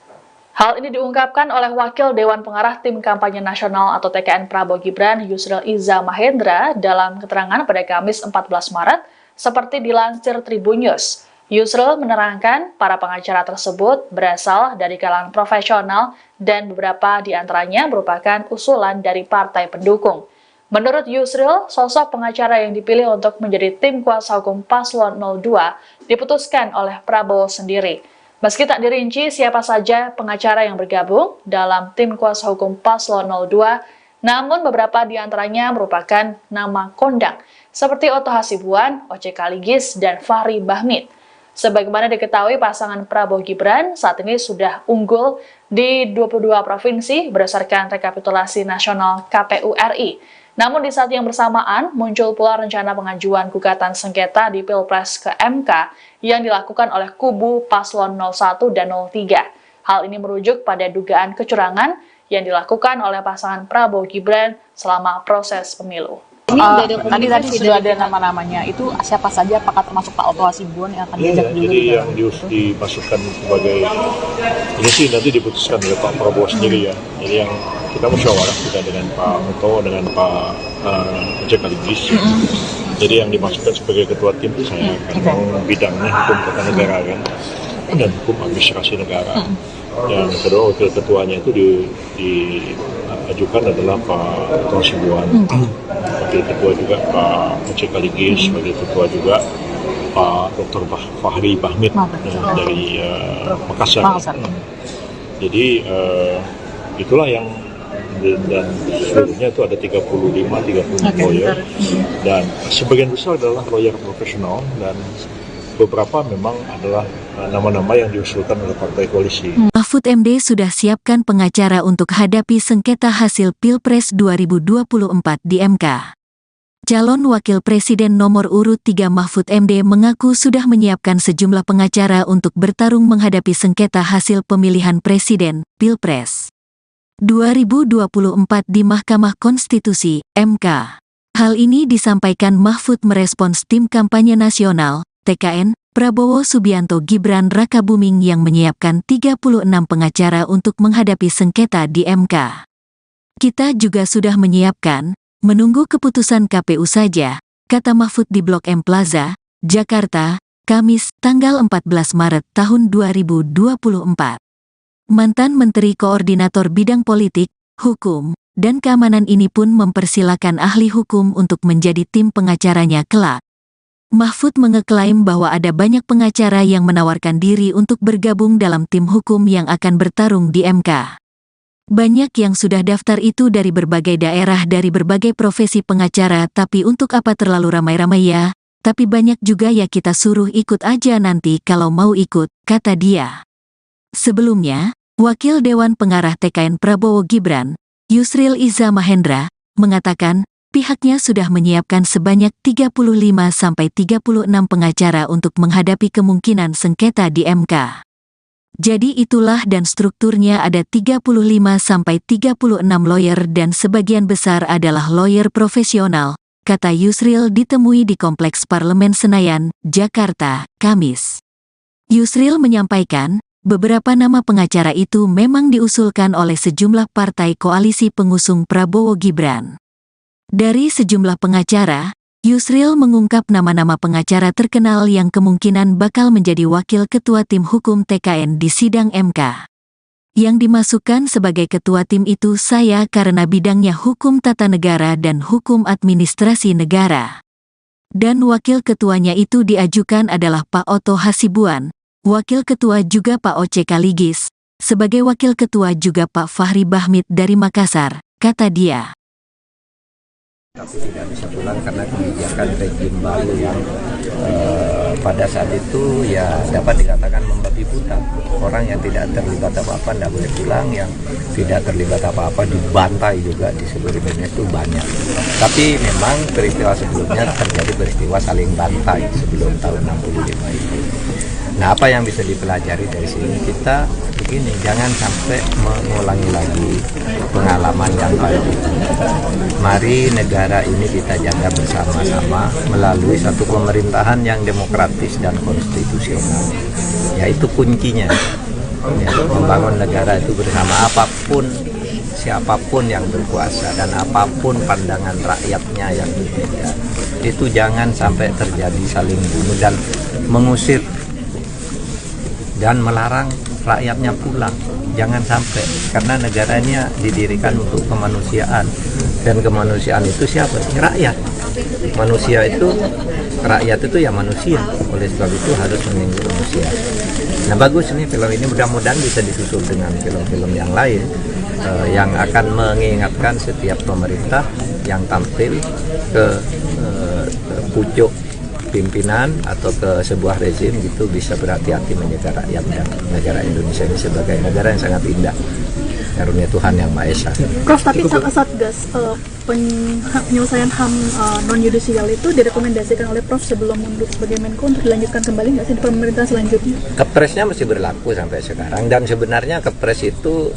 Hal ini diungkapkan oleh Wakil Dewan Pengarah Tim Kampanye Nasional atau TKN Prabowo Gibran Yusril Iza Mahendra dalam keterangan pada Kamis 14 Maret seperti dilansir Tribun News. Yusril menerangkan para pengacara tersebut berasal dari kalangan profesional dan beberapa di antaranya merupakan usulan dari partai pendukung. Menurut Yusril, sosok pengacara yang dipilih untuk menjadi tim kuasa hukum Paslon 02 diputuskan oleh Prabowo sendiri. Meski tak dirinci siapa saja pengacara yang bergabung dalam tim kuasa hukum Paslon 02, namun beberapa di antaranya merupakan nama kondang seperti Otto Hasibuan, Oce Kaligis, dan Fahri Bahmid. Sebagaimana diketahui, pasangan Prabowo Gibran saat ini sudah unggul di 22 provinsi berdasarkan rekapitulasi nasional KPU RI. Namun di saat yang bersamaan, muncul pula rencana pengajuan gugatan sengketa di Pilpres ke MK yang dilakukan oleh kubu Paslon 01 dan 03. Hal ini merujuk pada dugaan kecurangan yang dilakukan oleh pasangan Prabowo Gibran selama proses pemilu. Tadi sudah ada nama-namanya, itu siapa saja, apakah termasuk Pak Otto Hasibuan yang akan diajak dulu? Jadi yang dimasukkan sebagai ini sih nanti diputuskan oleh Pak Prabowo sendiri ya. Jadi yang kita musyawarah kita dengan Pak Otto, dengan Pak Oce Kaligis. Jadi yang dimasukkan sebagai ketua tim itu saya kan bidangnya hukum tata negara kan dan hukum administrasi negara. Yang kedua wakil ketuanya itu diajukan adalah Pak Dr. Sibuan, wakil ketua juga Pak Oce Kaligis, sebagai ketua juga Pak Dr. Fahri Bahmid dari Makassar. Jadi itulah yang dan seluruhnya itu ada 35 lawyer dan sebagian besar adalah lawyer profesional dan beberapa memang adalah nama-nama yang diusulkan oleh partai koalisi. Mahfud MD sudah siapkan pengacara untuk hadapi sengketa hasil Pilpres 2024 di MK. Calon Wakil Presiden nomor urut 3 Mahfud MD mengaku sudah menyiapkan sejumlah pengacara untuk bertarung menghadapi sengketa hasil pemilihan presiden, Pilpres 2024 di Mahkamah Konstitusi, MK. Hal ini disampaikan Mahfud merespons Tim Kampanye Nasional, TKN, Prabowo Subianto Gibran Raka Buming yang menyiapkan 36 pengacara untuk menghadapi sengketa di MK. Kita juga sudah menyiapkan, menunggu keputusan KPU saja, kata Mahfud di Blok M Plaza, Jakarta, Kamis, tanggal 14 Maret tahun 2024. Mantan Menteri Koordinator Bidang Politik, Hukum, dan Keamanan ini pun mempersilakan ahli hukum untuk menjadi tim pengacaranya kelak. Mahfud mengeklaim bahwa ada banyak pengacara yang menawarkan diri untuk bergabung dalam tim hukum yang akan bertarung di MK. Banyak yang sudah daftar itu dari berbagai daerah dari berbagai profesi pengacara, tapi untuk apa terlalu ramai-ramai ya? Tapi banyak juga ya, kita suruh ikut aja nanti kalau mau ikut, kata dia. Sebelumnya, Wakil Dewan Pengarah TKN Prabowo Gibran, Yusril Iza Mahendra, mengatakan pihaknya sudah menyiapkan sebanyak 35-36 pengacara untuk menghadapi kemungkinan sengketa di MK. Jadi itulah dan strukturnya ada 35-36 lawyer dan sebagian besar adalah lawyer profesional, kata Yusril ditemui di Kompleks Parlemen Senayan, Jakarta, Kamis. Yusril menyampaikan, beberapa nama pengacara itu memang diusulkan oleh sejumlah partai koalisi pengusung Prabowo Gibran. Dari sejumlah pengacara, Yusril mengungkap nama-nama pengacara terkenal yang kemungkinan bakal menjadi wakil ketua tim hukum TKN di sidang MK. Yang dimasukkan sebagai ketua tim itu saya karena bidangnya hukum tata negara dan hukum administrasi negara. Dan wakil ketuanya itu diajukan adalah Pak Oto Hasibuan, wakil ketua juga Pak Oce Kaligis, sebagai wakil ketua juga Pak Fahri Bahmid dari Makassar, kata dia. Tapi tidak bisa pulang karena kebijakan rejim baru yang pada saat itu ya dapat dikatakan membabi buta. Orang yang tidak terlibat apa-apa tidak boleh pulang, yang tidak terlibat apa-apa dibantai juga di seluruh dunia itu banyak. Tapi memang peristiwa sebelumnya terjadi peristiwa saling bantai sebelum tahun 65 itu. Nah, apa yang bisa dipelajari dari sini? Kita begini, jangan sampai mengulangi lagi pengalaman yang baik itu. Mari negara ini kita jaga bersama-sama melalui satu pemerintahan yang demokratis dan konstitusional. Yaitu kuncinya. Ya, membangun negara itu bersama apapun, siapapun yang berkuasa dan apapun pandangan rakyatnya yang berbeda. Itu jangan sampai terjadi saling bunuh dan mengusir dan melarang rakyatnya pulang. Jangan sampai, karena negaranya didirikan untuk kemanusiaan, dan kemanusiaan itu siapa? Rakyat. Manusia itu, rakyat itu ya manusia, oleh sebab itu harus meninggi manusia. Nah, bagus nih film ini, mudah-mudahan bisa disusul dengan film-film yang lain yang akan mengingatkan setiap pemerintah yang tampil ke pucuk pimpinan atau ke sebuah rezim gitu bisa berhati-hati menjaga rakyat dan negara Indonesia ini sebagai negara yang sangat indah, karunia Tuhan yang Maha Esa. Prof, tapi Satgas penyelesaian HAM non-yudisial itu direkomendasikan oleh Prof sebelum mundur sebagai Menko untuk dilanjutkan kembali nggak sih di pemerintahan selanjutnya? Kepresnya masih berlaku sampai sekarang, dan sebenarnya Kepres itu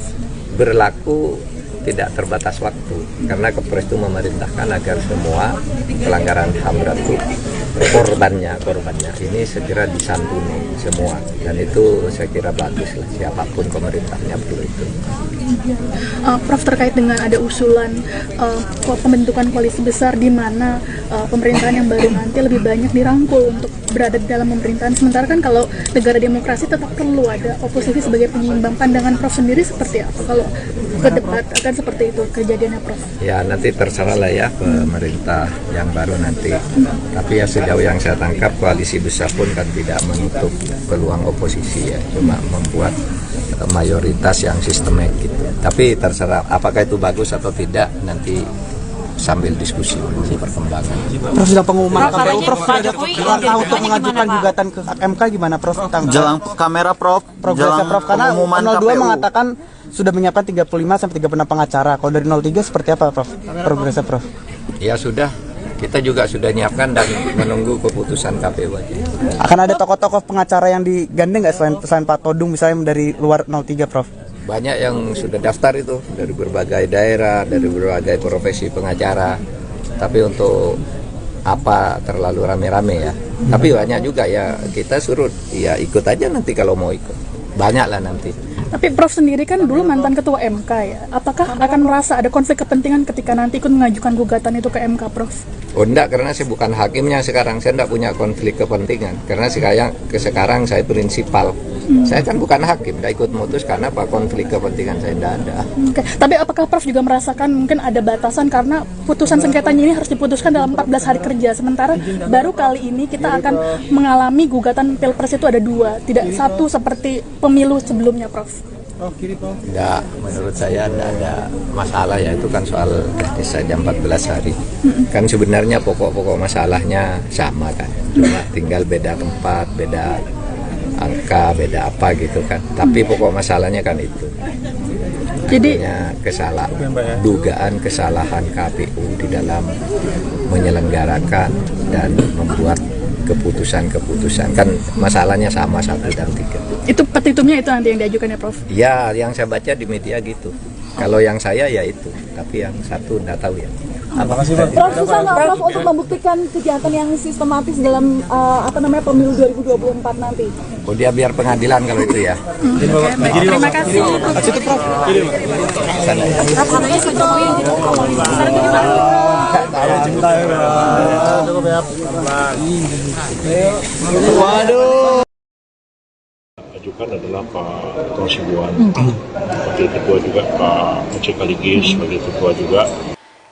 berlaku tidak terbatas waktu, karena Kepres itu memerintahkan agar semua pelanggaran HAM berat itu korbannya ini segera disantuni semua, dan itu saya kira bagus lah, siapapun pemerintahnya perlu itu. Prof, terkait dengan ada usulan pembentukan koalisi besar di mana pemerintahan yang baru nanti lebih banyak dirangkul untuk berada di dalam pemerintahan, sementara kan kalau negara demokrasi tetap perlu ada oposisi sebagai penyeimbang. Pandangan Prof sendiri seperti apa kalau ke depan akan seperti itu kejadiannya, Prof? Ya, nanti terserah lah ya pemerintah yang baru nanti. Tapi ya sejauh yang saya tangkap, koalisi besar pun kan tidak menutup peluang oposisi ya, cuma membuat mayoritas yang sistemik gitu. Tapi terserah apakah itu bagus atau tidak, nanti sambil diskusi menunggu perkembangan. Prof, sudah pengumuman KPU, Prof, sudah ada untuk mengajukan gugatan ke MK gimana, Prof? Jalan kamera, Prof. Progresnya, Prof, karena pengumuman 02 KPU mengatakan sudah menyiapkan 35 sampai 36 pengacara. Kalau dari 03 seperti apa, Prof? Progresnya, Prof? Ya sudah, kita juga sudah nyiapkan dan menunggu keputusan KPU aja. Akan ada tokoh-tokoh pengacara yang digandeng nggak selain Pak Todung misalnya dari luar 03, Prof? Banyak yang sudah daftar itu dari berbagai daerah, dari berbagai profesi pengacara. Tapi untuk apa terlalu rame-rame ya. Tapi banyak juga ya, kita suruh ya ikut aja nanti kalau mau ikut. Banyak lah nanti. Tapi Prof sendiri kan dulu mantan ketua MK ya. Apakah akan merasa ada konflik kepentingan ketika nanti ikut mengajukan gugatan itu ke MK, Prof? Oh enggak, karena saya bukan hakimnya sekarang. Saya enggak punya konflik kepentingan. Karena sekarang saya prinsipal. Saya kan bukan hakim, enggak ikut memutus karena apa, konflik kepentingan saya enggak ada. Oke. Tapi apakah Prof juga merasakan mungkin ada batasan karena putusan sengketanya ini harus diputuskan dalam 14 hari kerja. Sementara baru kali ini kita akan mengalami gugatan Pilpres itu ada 2, tidak satu seperti pemilu sebelumnya, Prof. Enggak, menurut saya enggak ada masalah ya, itu kan soal teknis saja 14 hari. Kan sebenarnya pokok-pokok masalahnya sama kan, cuma tinggal beda tempat, beda angka, beda apa gitu kan. Tapi pokok masalahnya kan itu. Jadi dugaan kesalahan KPU di dalam menyelenggarakan dan membuat keputusan-keputusan, kan masalahnya sama 1 dan 3. Itu petitumnya itu nanti yang diajukan ya, Prof? Ya, yang saya baca di media gitu. Kalau yang saya ya itu, tapi yang satu enggak tahu ya. Prof, susah nggak Prof untuk membuktikan kejahatan yang sistematis dalam pemilu 2024 nanti? Oh, dia biar pengadilan kalau itu ya. Terima kasih. Itu, Prof. Waduh. Ajukan adalah Pak Oto Hasibuan, wakil ketua juga Pak Oce Kaligis sebagai ketua juga.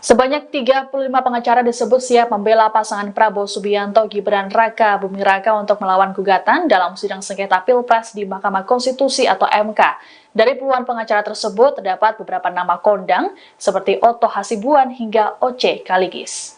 Sebanyak 35 pengacara disebut siap membela pasangan Prabowo Subianto Gibran Raka Buming Raka untuk melawan gugatan dalam sidang sengketa Pilpres di Mahkamah Konstitusi atau MK. Dari puluhan pengacara tersebut terdapat beberapa nama kondang seperti Otto Hasibuan hingga Oce Kaligis.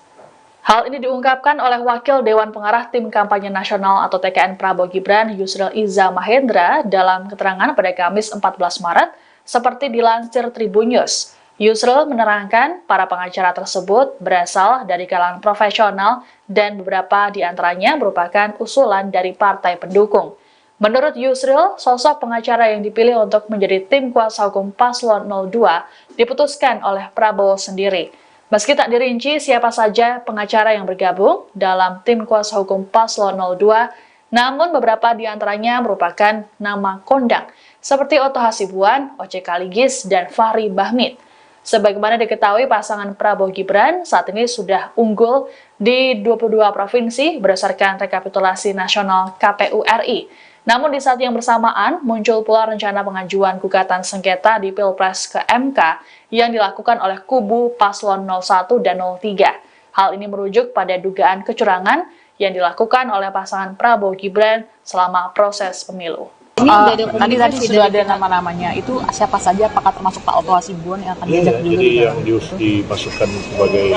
Hal ini diungkapkan oleh Wakil Dewan Pengarah Tim Kampanye Nasional atau TKN Prabowo Gibran Yusril Iza Mahendra dalam keterangan pada Kamis 14 Maret seperti dilansir Tribun News. Yusril menerangkan para pengacara tersebut berasal dari kalangan profesional dan beberapa di antaranya merupakan usulan dari partai pendukung. Menurut Yusril, sosok pengacara yang dipilih untuk menjadi tim kuasa hukum Paslon 02 diputuskan oleh Prabowo sendiri. Meski tak dirinci siapa saja pengacara yang bergabung dalam tim kuasa hukum Paslon 02, namun beberapa di antaranya merupakan nama kondang seperti Otto Hasibuan, Oce Kaligis, dan Fahri Bahmid. Sebagaimana diketahui, pasangan Prabowo Gibran saat ini sudah unggul di 22 provinsi berdasarkan rekapitulasi nasional KPU RI. Namun di saat yang bersamaan, muncul pula rencana pengajuan gugatan sengketa di Pilpres ke MK yang dilakukan oleh kubu Paslon 01 dan 03. Hal ini merujuk pada dugaan kecurangan yang dilakukan oleh pasangan Prabowo Gibran selama proses pemilu. Tadi sudah ada nama-namanya, itu siapa saja, apakah termasuk Pak Otto Hasibuan yang akan diajak dulu? Jadi yang dimasukkan sebagai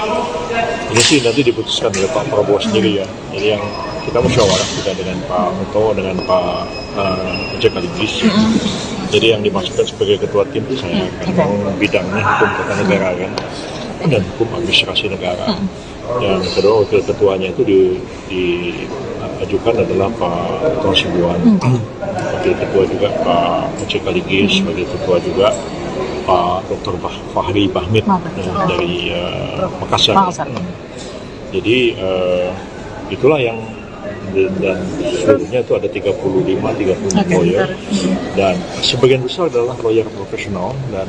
ini sih nanti diputuskan oleh Pak Prabowo sendiri ya. Jadi yang kita musyawarah juga dengan Pak Otto, dengan Pak Oce Kaligis. Jadi yang dimasukkan sebagai ketua tim itu saya kan bidangnya hukum tata negara kan dan hukum administrasi negara. Yang kedua wakil ketuanya itu diajukan adalah Pak Otto Hasibuan. Wakil ketua juga Pak Oce Kaligis, wakil ketua juga Pak Dr. Fahri Bahmid dari Makassar. Jadi itulah yang dan seluruhnya itu ada 35 lawyer dan sebagian besar adalah lawyer profesional dan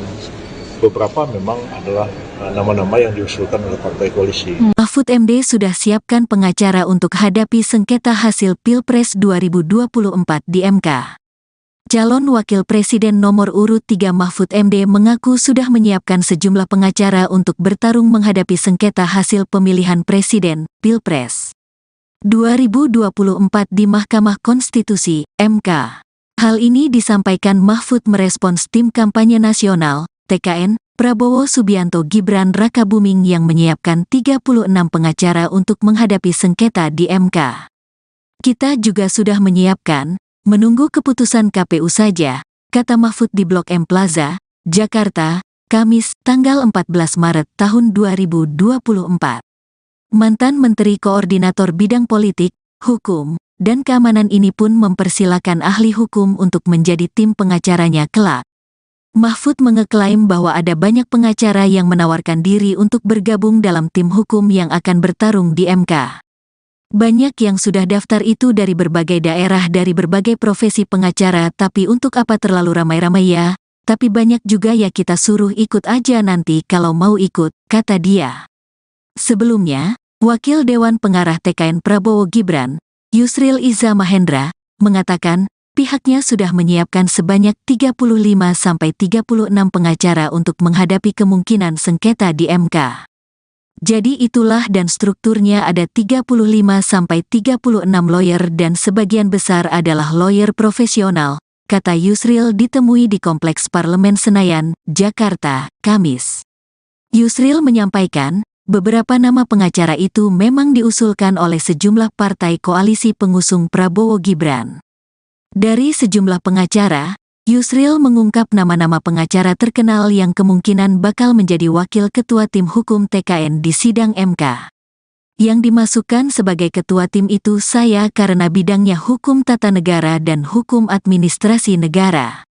beberapa memang adalah nama-nama yang diusulkan oleh partai koalisi. Mahfud MD sudah siapkan pengacara untuk hadapi sengketa hasil Pilpres 2024 di MK. Calon Wakil Presiden nomor urut 3 Mahfud MD mengaku sudah menyiapkan sejumlah pengacara untuk bertarung menghadapi sengketa hasil pemilihan presiden Pilpres 2024 di Mahkamah Konstitusi (MK). Hal ini disampaikan Mahfud merespons tim kampanye nasional TKN Prabowo Subianto Gibran Raka Buming yang menyiapkan 36 pengacara untuk menghadapi sengketa di MK. Kita juga sudah menyiapkan, menunggu keputusan KPU saja, kata Mahfud di Blok M Plaza, Jakarta, Kamis, tanggal 14 Maret tahun 2024. Mantan Menteri Koordinator Bidang Politik, Hukum, dan Keamanan ini pun mempersilakan ahli hukum untuk menjadi tim pengacaranya kelak. Mahfud mengeklaim bahwa ada banyak pengacara yang menawarkan diri untuk bergabung dalam tim hukum yang akan bertarung di MK. Banyak yang sudah daftar itu dari berbagai daerah dari berbagai profesi pengacara, tapi untuk apa terlalu ramai-ramai ya? Tapi banyak juga ya, kita suruh ikut aja nanti kalau mau ikut, kata dia. Sebelumnya, Wakil Dewan Pengarah TKN Prabowo Gibran, Yusril Iza Mahendra, mengatakan pihaknya sudah menyiapkan sebanyak 35-36 pengacara untuk menghadapi kemungkinan sengketa di MK. Jadi itulah dan strukturnya ada 35-36 lawyer dan sebagian besar adalah lawyer profesional, kata Yusril ditemui di Kompleks Parlemen Senayan, Jakarta, Kamis. Yusril menyampaikan, beberapa nama pengacara itu memang diusulkan oleh sejumlah partai koalisi pengusung Prabowo Gibran. Dari sejumlah pengacara, Yusril mengungkap nama-nama pengacara terkenal yang kemungkinan bakal menjadi wakil ketua tim hukum TKN di sidang MK. Yang dimasukkan sebagai ketua tim itu saya karena bidangnya hukum tata negara dan hukum administrasi negara.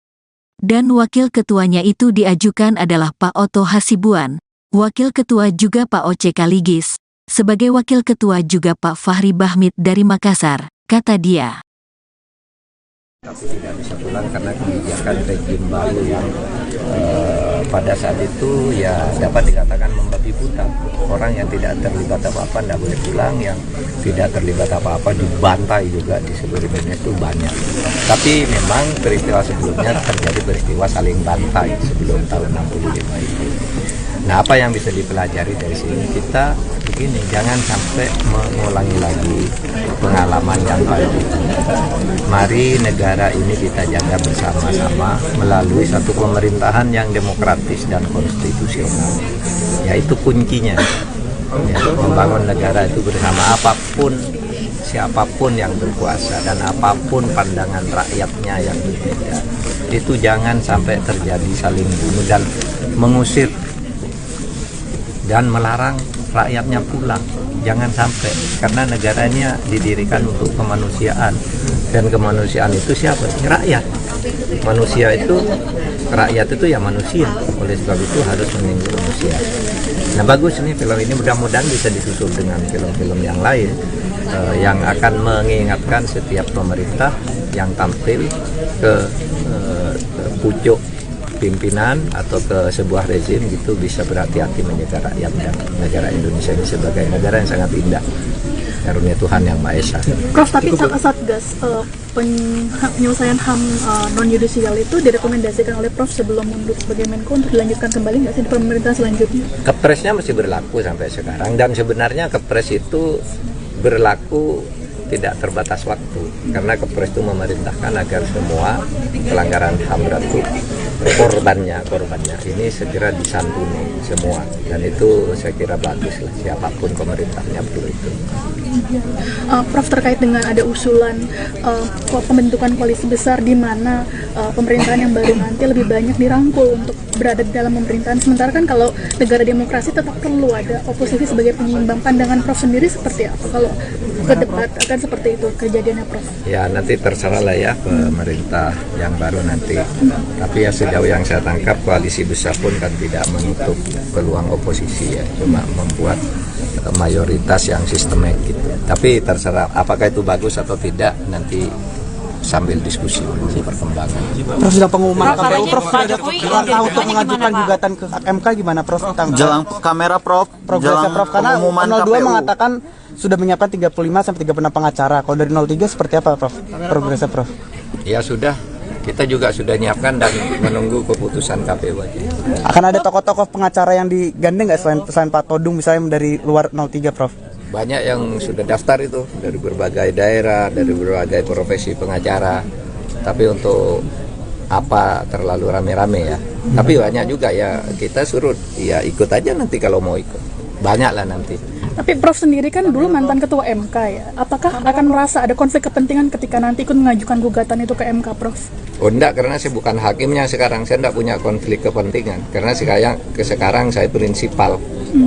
Dan wakil ketuanya itu diajukan adalah Pak Otto Hasibuan, wakil ketua juga Pak Oce Kaligis, sebagai wakil ketua juga Pak Fahri Bahmid dari Makassar, kata dia. Tapi tidak bisa pulang karena kebijakan rejim baru yang pada saat itu ya dapat dikatakan membabi buta. Orang yang tidak terlibat apa-apa tidak boleh pulang, yang tidak terlibat apa-apa dibantai juga di seluruh Indonesia itu banyak. Tapi memang peristiwa sebelumnya terjadi peristiwa saling bantai sebelum tahun 65 itu. Nah, apa yang bisa dipelajari dari sini? Kita begini, jangan sampai mengulangi lagi pengalaman yang baik itu. Mari negara ini kita jaga bersama-sama melalui satu pemerintahan yang demokratis dan konstitusional. Yaitu kuncinya. Ya, membangun negara itu bersama, apapun siapapun yang berkuasa dan apapun pandangan rakyatnya yang berbeda. Itu jangan sampai terjadi saling bunuh dan mengusir dan melarang rakyatnya pulang. Jangan sampai, karena negaranya didirikan untuk kemanusiaan, dan kemanusiaan itu siapa? Rakyat. Manusia itu, rakyat itu ya manusia. Oleh sebab itu harus meninggal manusia. Nah, bagus nih film ini, mudah-mudahan bisa disusul dengan film-film yang lain yang akan mengingatkan setiap pemerintah yang tampil ke pucuk pimpinan atau ke sebuah rezim gitu bisa berhati-hati menjaga rakyat dan negara Indonesia ini sebagai negara yang sangat indah, karunia Tuhan yang Maha Esa. Prof, tapi Satgas penyelesaian HAM non yudisial itu direkomendasikan oleh Prof sebelum mundur sebagai Menko untuk dilanjutkan kembali nggak sih di pemerintahan selanjutnya? Kepresnya masih berlaku sampai sekarang, dan sebenarnya Kepres itu berlaku tidak terbatas waktu, karena Kepres itu memerintahkan agar semua pelanggaran HAM berat itu korbannya ini segera disantuni semua, dan itu saya kira bagus lah, siapapun pemerintahnya perlu itu. Prof, terkait dengan ada usulan pembentukan koalisi besar di mana pemerintahan yang baru nanti lebih banyak dirangkul untuk berada di dalam pemerintahan, sementara kan kalau negara demokrasi tetap perlu ada oposisi sebagai penyeimbang. Pandangan Prof sendiri seperti apa kalau ke debat akan seperti itu kejadiannya, Prof? Ya, nanti terserah lah ya pemerintah yang baru nanti, tapi ya sejauh yang saya tangkap koalisi besar pun kan tidak menutup peluang oposisi ya, cuma membuat mayoritas yang sistemik gitu. Tapi terserah apakah itu bagus atau tidak, nanti sambil diskusi perkembangan. Prof, sudah pengumuman KPU, Prof, langkah untuk mengajukan gugatan ke MK gimana, Prof? Jelang kamera, Prof. Progresnya, Prof, karena 02 mengatakan sudah menyiapkan 35 sampai 36 pengacara. Kalau dari 03 seperti apa, Prof? Progresnya, Prof? Ya sudah, kita juga sudah nyiapkan dan menunggu keputusan KPU aja. Akan ada tokoh-tokoh pengacara yang digandeng nggak selain Pak Todung misalnya dari luar 03, Prof? Banyak yang sudah daftar itu dari berbagai daerah, dari berbagai profesi pengacara. Tapi untuk apa terlalu rame-rame ya. Tapi banyak juga ya, kita suruh ya ikut aja nanti kalau mau ikut. Banyak lah nanti. Tapi Prof sendiri kan dulu mantan ketua MK ya. Apakah akan merasa ada konflik kepentingan ketika nanti ikut mengajukan gugatan itu ke MK, Prof? Oh enggak, karena saya bukan hakimnya sekarang. Saya enggak punya konflik kepentingan. Karena sekarang saya prinsipal.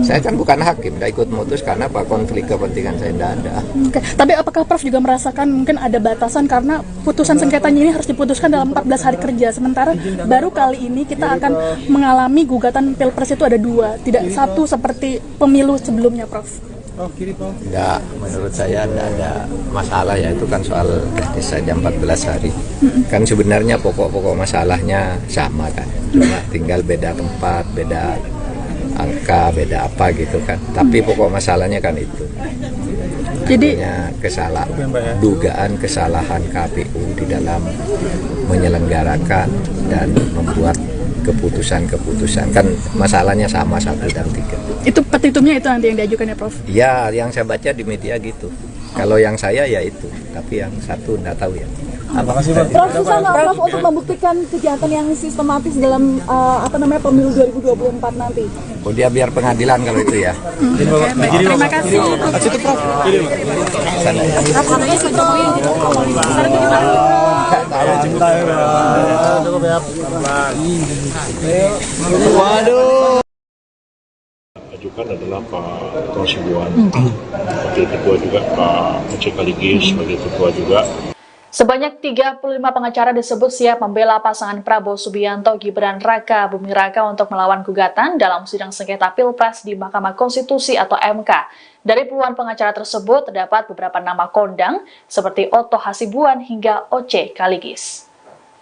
Saya kan bukan hakim, enggak ikut memutus karena apa, konflik kepentingan saya enggak ada. Oke. Tapi apakah Prof juga merasakan mungkin ada batasan karena putusan sengketanya ini harus diputuskan dalam 14 hari kerja. Sementara baru kali ini kita akan mengalami gugatan Pilpres itu ada 2, tidak satu seperti pemilu sebelumnya, Prof. Enggak, menurut saya enggak ada masalah ya, itu kan soal teknis saja 14 hari. Kan sebenarnya pokok-pokok masalahnya sama kan, cuma tinggal beda tempat, beda angka, beda apa gitu kan. Tapi pokok masalahnya kan itu. Jadi dugaan kesalahan KPU di dalam menyelenggarakan dan membuat keputusan-keputusan, kan masalahnya sama 1 dan 3. Itu petitumnya itu nanti yang diajukan ya, Prof? Ya, yang saya baca di media gitu. Kalau yang saya ya itu, tapi yang satu enggak tahu ya. Prof, susah nggak, Prof, untuk membuktikan kejahatan yang sistematis dalam pemilu 2024 nanti? Oh, dia biar pengadilan kalau itu ya. Terima kasih. Prof, katanya Pak Jokowi yang jadi koalisi besar itu gimana? Ajukan adalah Pak Ketua Sibuan, Wakil Ketua juga Pak Oce Kaligis, sebagai Ketua juga. Sebanyak 35 pengacara disebut siap membela pasangan Prabowo Subianto Gibran Raka Buming Raka untuk melawan gugatan dalam sidang sengketa Pilpres di Mahkamah Konstitusi atau MK. Dari puluhan pengacara tersebut terdapat beberapa nama kondang seperti Otto Hasibuan hingga Oce Kaligis.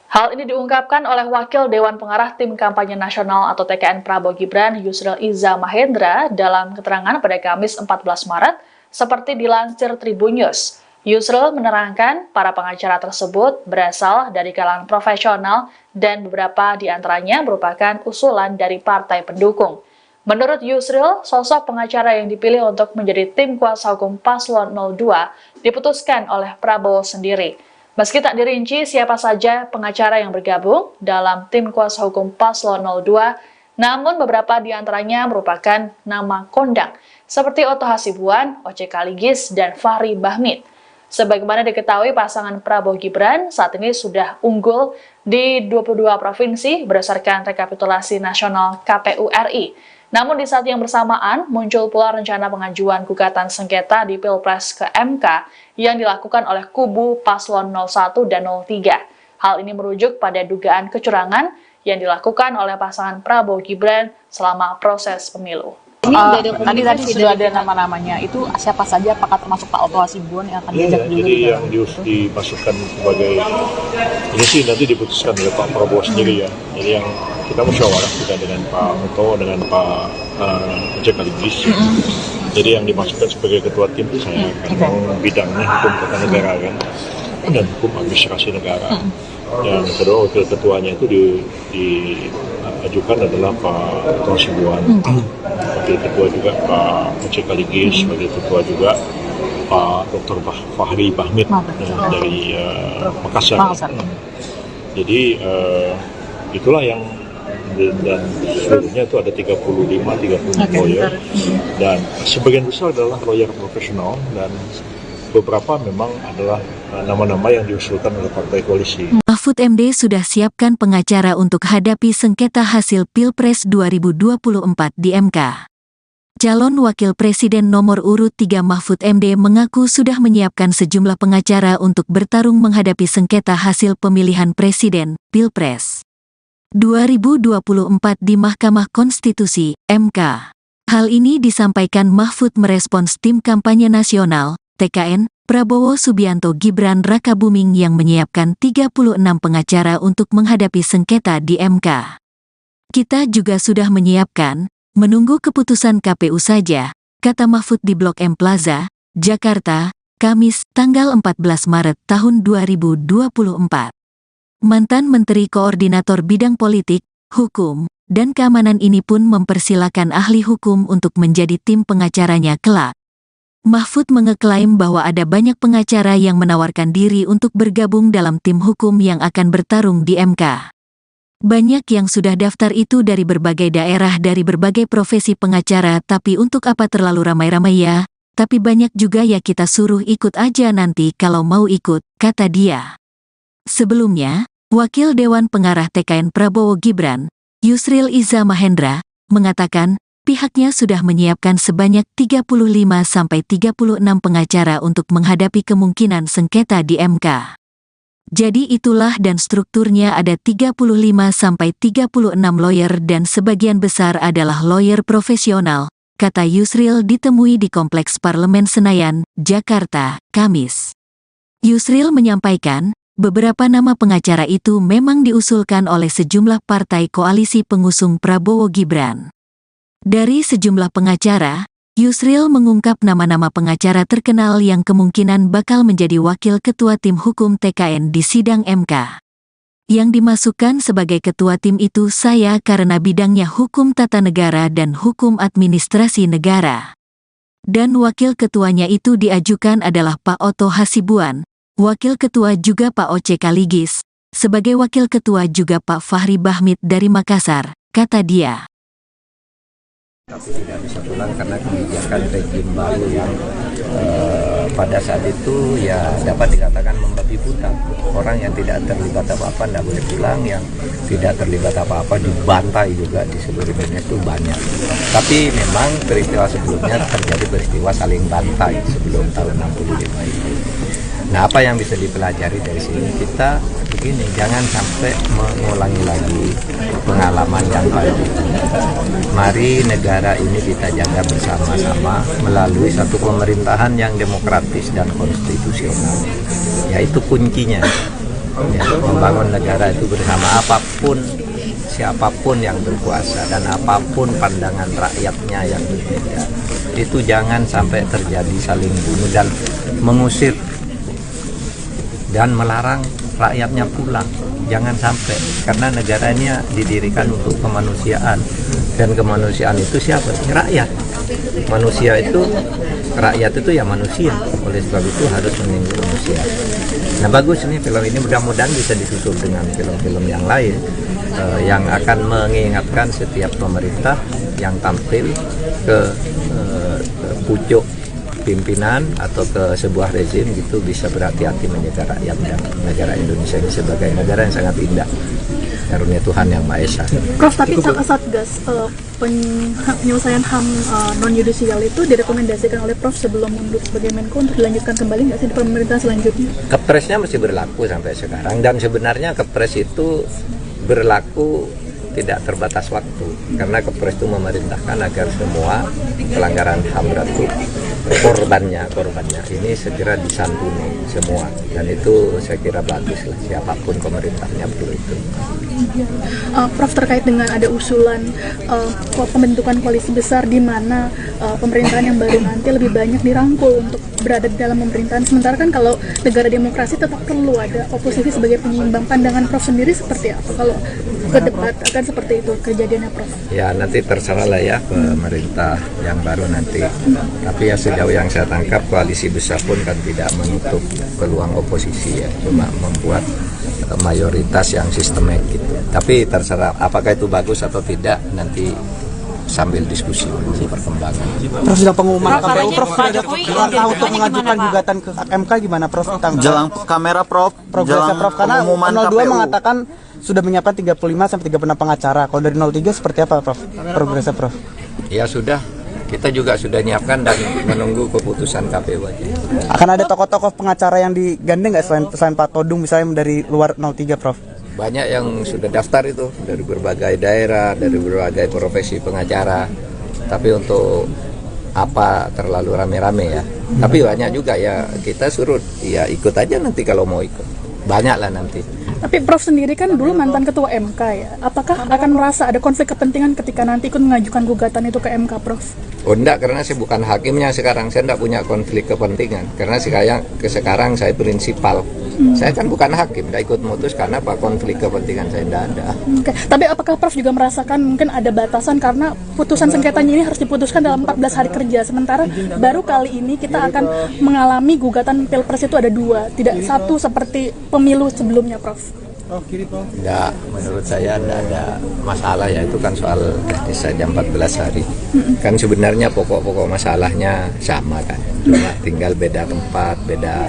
Hal ini diungkapkan oleh Wakil Dewan Pengarah Tim Kampanye Nasional atau TKN Prabowo Gibran Yusril Iza Mahendra dalam keterangan pada Kamis 14 Maret seperti dilansir Tribun News. Yusril menerangkan para pengacara tersebut berasal dari kalangan profesional dan beberapa di antaranya merupakan usulan dari partai pendukung. Menurut Yusril, sosok pengacara yang dipilih untuk menjadi tim kuasa hukum Paslon 02 diputuskan oleh Prabowo sendiri. Meski tak dirinci siapa saja pengacara yang bergabung dalam tim kuasa hukum Paslon 02, namun beberapa di antaranya merupakan nama kondang, seperti Otto Hasibuan, Oce Kaligis, dan Fahri Bahmid. Sebagaimana diketahui, pasangan Prabowo Gibran saat ini sudah unggul di 22 provinsi berdasarkan rekapitulasi nasional KPU RI. Namun di saat yang bersamaan, muncul pula rencana pengajuan gugatan sengketa di Pilpres ke MK yang dilakukan oleh kubu Paslon 01 dan 03. Hal ini merujuk pada dugaan kecurangan yang dilakukan oleh pasangan Prabowo Gibran selama proses pemilu. Tadi sudah ada nama-namanya, itu siapa saja, apakah termasuk Pak Otto Hasibuan yang akan diajak dulu? Jadi yang dimasukkan sebagai, ini sih nanti diputuskan oleh Pak Prabowo sendiri ya. Jadi yang kita musyawarah juga dengan Pak Otto, dengan Pak Oce Kaligis. Jadi yang dimasukkan sebagai ketua tim itu saya kan bidangnya hukum tata negara kan, dan hukum administrasi negara. Yang kedua wakil ketuanya itu diajukan adalah Pak Otto Hasibuan. Wakil ketua juga Pak Oce Kaligis, wakil ketua juga Pak Dr. Fahri Bahmid dari Makassar. Jadi itulah yang, dan seluruhnya itu ada 35 lawyer, dan sebagian besar adalah lawyer profesional, dan beberapa memang adalah nama-nama yang diusulkan oleh partai koalisi. Mahfud MD sudah siapkan pengacara untuk hadapi sengketa hasil Pilpres 2024 di MK. Calon Wakil Presiden nomor urut 3 Mahfud MD mengaku sudah menyiapkan sejumlah pengacara untuk bertarung menghadapi sengketa hasil pemilihan presiden, Pilpres 2024 di Mahkamah Konstitusi, MK. Hal ini disampaikan Mahfud merespons tim kampanye nasional, TKN, Prabowo Subianto Gibran Rakabuming yang menyiapkan 36 pengacara untuk menghadapi sengketa di MK. Kita juga sudah menyiapkan, menunggu keputusan KPU saja, kata Mahfud di Blok M Plaza, Jakarta, Kamis, tanggal 14 Maret tahun 2024. Mantan Menteri Koordinator Bidang Politik, Hukum, dan Keamanan ini pun mempersilakan ahli hukum untuk menjadi tim pengacaranya kelak. Mahfud mengeklaim bahwa ada banyak pengacara yang menawarkan diri untuk bergabung dalam tim hukum yang akan bertarung di MK. Banyak yang sudah daftar itu dari berbagai daerah dari berbagai profesi pengacara, tapi untuk apa terlalu ramai-ramai ya? Tapi banyak juga ya, kita suruh ikut aja nanti kalau mau ikut, kata dia. Sebelumnya, Wakil Dewan Pengarah TKN Prabowo Gibran, Yusril Iza Mahendra, mengatakan pihaknya sudah menyiapkan sebanyak 35-36 pengacara untuk menghadapi kemungkinan sengketa di MK. Jadi itulah, dan strukturnya ada 35-36 lawyer dan sebagian besar adalah lawyer profesional, kata Yusril ditemui di Kompleks Parlemen Senayan, Jakarta, Kamis. Yusril menyampaikan, beberapa nama pengacara itu memang diusulkan oleh sejumlah partai koalisi pengusung Prabowo Gibran. Dari sejumlah pengacara, Yusril mengungkap nama-nama pengacara terkenal yang kemungkinan bakal menjadi wakil ketua tim hukum TKN di sidang MK. Yang dimasukkan sebagai ketua tim itu saya karena bidangnya hukum tata negara dan hukum administrasi negara. Dan wakil ketuanya itu diajukan adalah Pak Otto Hasibuan, wakil ketua juga Pak Oce Kaligis, sebagai wakil ketua juga Pak Fahri Bahmid dari Makassar, kata dia. Tapi tidak bisa pulang karena kebijakan rejim baru yang pada saat itu ya dapat dikatakan membabi buta. Orang yang tidak terlibat apa-apa tidak boleh pulang, yang tidak terlibat apa-apa dibantai juga di seluruh dunia itu banyak. Tapi memang peristiwa sebelumnya terjadi peristiwa saling bantai sebelum tahun 65 itu. Nah, apa yang bisa dipelajari dari sini? Kita begini, jangan sampai mengulangi lagi pengalaman yang lalu. Mari negara ini kita jaga bersama-sama melalui satu pemerintahan yang demokratis dan konstitusional. Yaitu kuncinya. Ya, membangun negara itu bersama, apapun siapapun yang berkuasa dan apapun pandangan rakyatnya yang berbeda. Itu jangan sampai terjadi saling bunuh dan mengusir dan melarang rakyatnya pulang. Jangan sampai, karena negaranya didirikan untuk kemanusiaan, dan kemanusiaan itu siapa? Rakyat. Manusia itu, rakyat itu ya manusia. Oleh sebab itu harus menunggu manusia. Nah bagus nih film ini, mudah-mudahan bisa disusul dengan film-film yang lain yang akan mengingatkan setiap pemerintah yang tampil ke pucuk pimpinan atau ke sebuah rezim gitu bisa berhati-hati menjaga rakyat dan negara Indonesia ini sebagai negara yang sangat indah, karunia Tuhan yang Maha Esa. Prof, tapi Satgas penyelesaian HAM non yudisial itu direkomendasikan oleh Prof sebelum mundur sebagai Menko untuk dilanjutkan kembali nggak sih di pemerintahan selanjutnya? Kepresnya masih berlaku sampai sekarang, dan sebenarnya Kepres itu berlaku tidak terbatas waktu, karena Kepres itu memerintahkan agar semua pelanggaran HAM berat itu korbannya ini segera disantuni semua, dan itu saya kira bagus lah, siapapun pemerintahnya perlu itu. Prof, terkait dengan ada usulan pembentukan koalisi besar di mana pemerintahan yang baru nanti lebih banyak dirangkul untuk berada di dalam pemerintahan, sementara kan kalau negara demokrasi tetap perlu ada oposisi sebagai penyeimbang. Pandangan Prof sendiri seperti apa kalau ke depan akan seperti itu kejadiannya, Prof? Ya nanti terserah lah ya pemerintah yang baru nanti, tapi ya sejauh yang saya tangkap koalisi besar pun kan tidak menutup peluang oposisi ya, cuma membuat mayoritas yang sistemik gitu. Tapi terserah apakah itu bagus atau tidak, nanti sambil diskusi menunggu perkembangan. Prof, sedang pengumuman KPU, Prof, sudah ada untuk mengajukan gugatan ke MK gimana, Prof? Jelang kamera, Prof. Progresnya, Prof, karena pengumuman 02 KPU mengatakan sudah menyiapkan 35 sampai 36 pengacara. Kalau dari 03 seperti apa, Prof? Progresnya, Prof? Ya sudah, kita juga sudah nyiapkan dan menunggu keputusan KPU aja. Akan ada tokoh-tokoh pengacara yang digandeng nggak selain Pak Todung misalnya dari luar 03, Prof? Banyak yang sudah daftar itu dari berbagai daerah, dari berbagai profesi pengacara. Tapi untuk apa terlalu rame-rame ya. Tapi banyak juga ya, kita suruh ya ikut aja nanti kalau mau ikut. Banyak lah nanti. Tapi Prof sendiri kan dulu mantan ketua MK ya. Apakah akan merasa ada konflik kepentingan ketika nanti ikut mengajukan gugatan itu ke MK, Prof? Oh enggak, karena saya bukan hakimnya sekarang. Saya enggak punya konflik kepentingan. Karena sekarang saya prinsipal. Saya kan bukan hakim, enggak ikut memutus karena apa, konflik kepentingan saya enggak ada. Oke. Tapi apakah Prof juga merasakan mungkin ada batasan karena putusan sengketanya ini harus diputuskan dalam 14 hari kerja. Sementara baru kali ini kita akan mengalami gugatan Pilpres itu ada 2, tidak satu seperti pemilu sebelumnya, Prof. Enggak, menurut saya enggak ada masalah ya, itu kan soal teknis saja 14 hari. Kan sebenarnya pokok-pokok masalahnya sama kan, cuma tinggal beda tempat, beda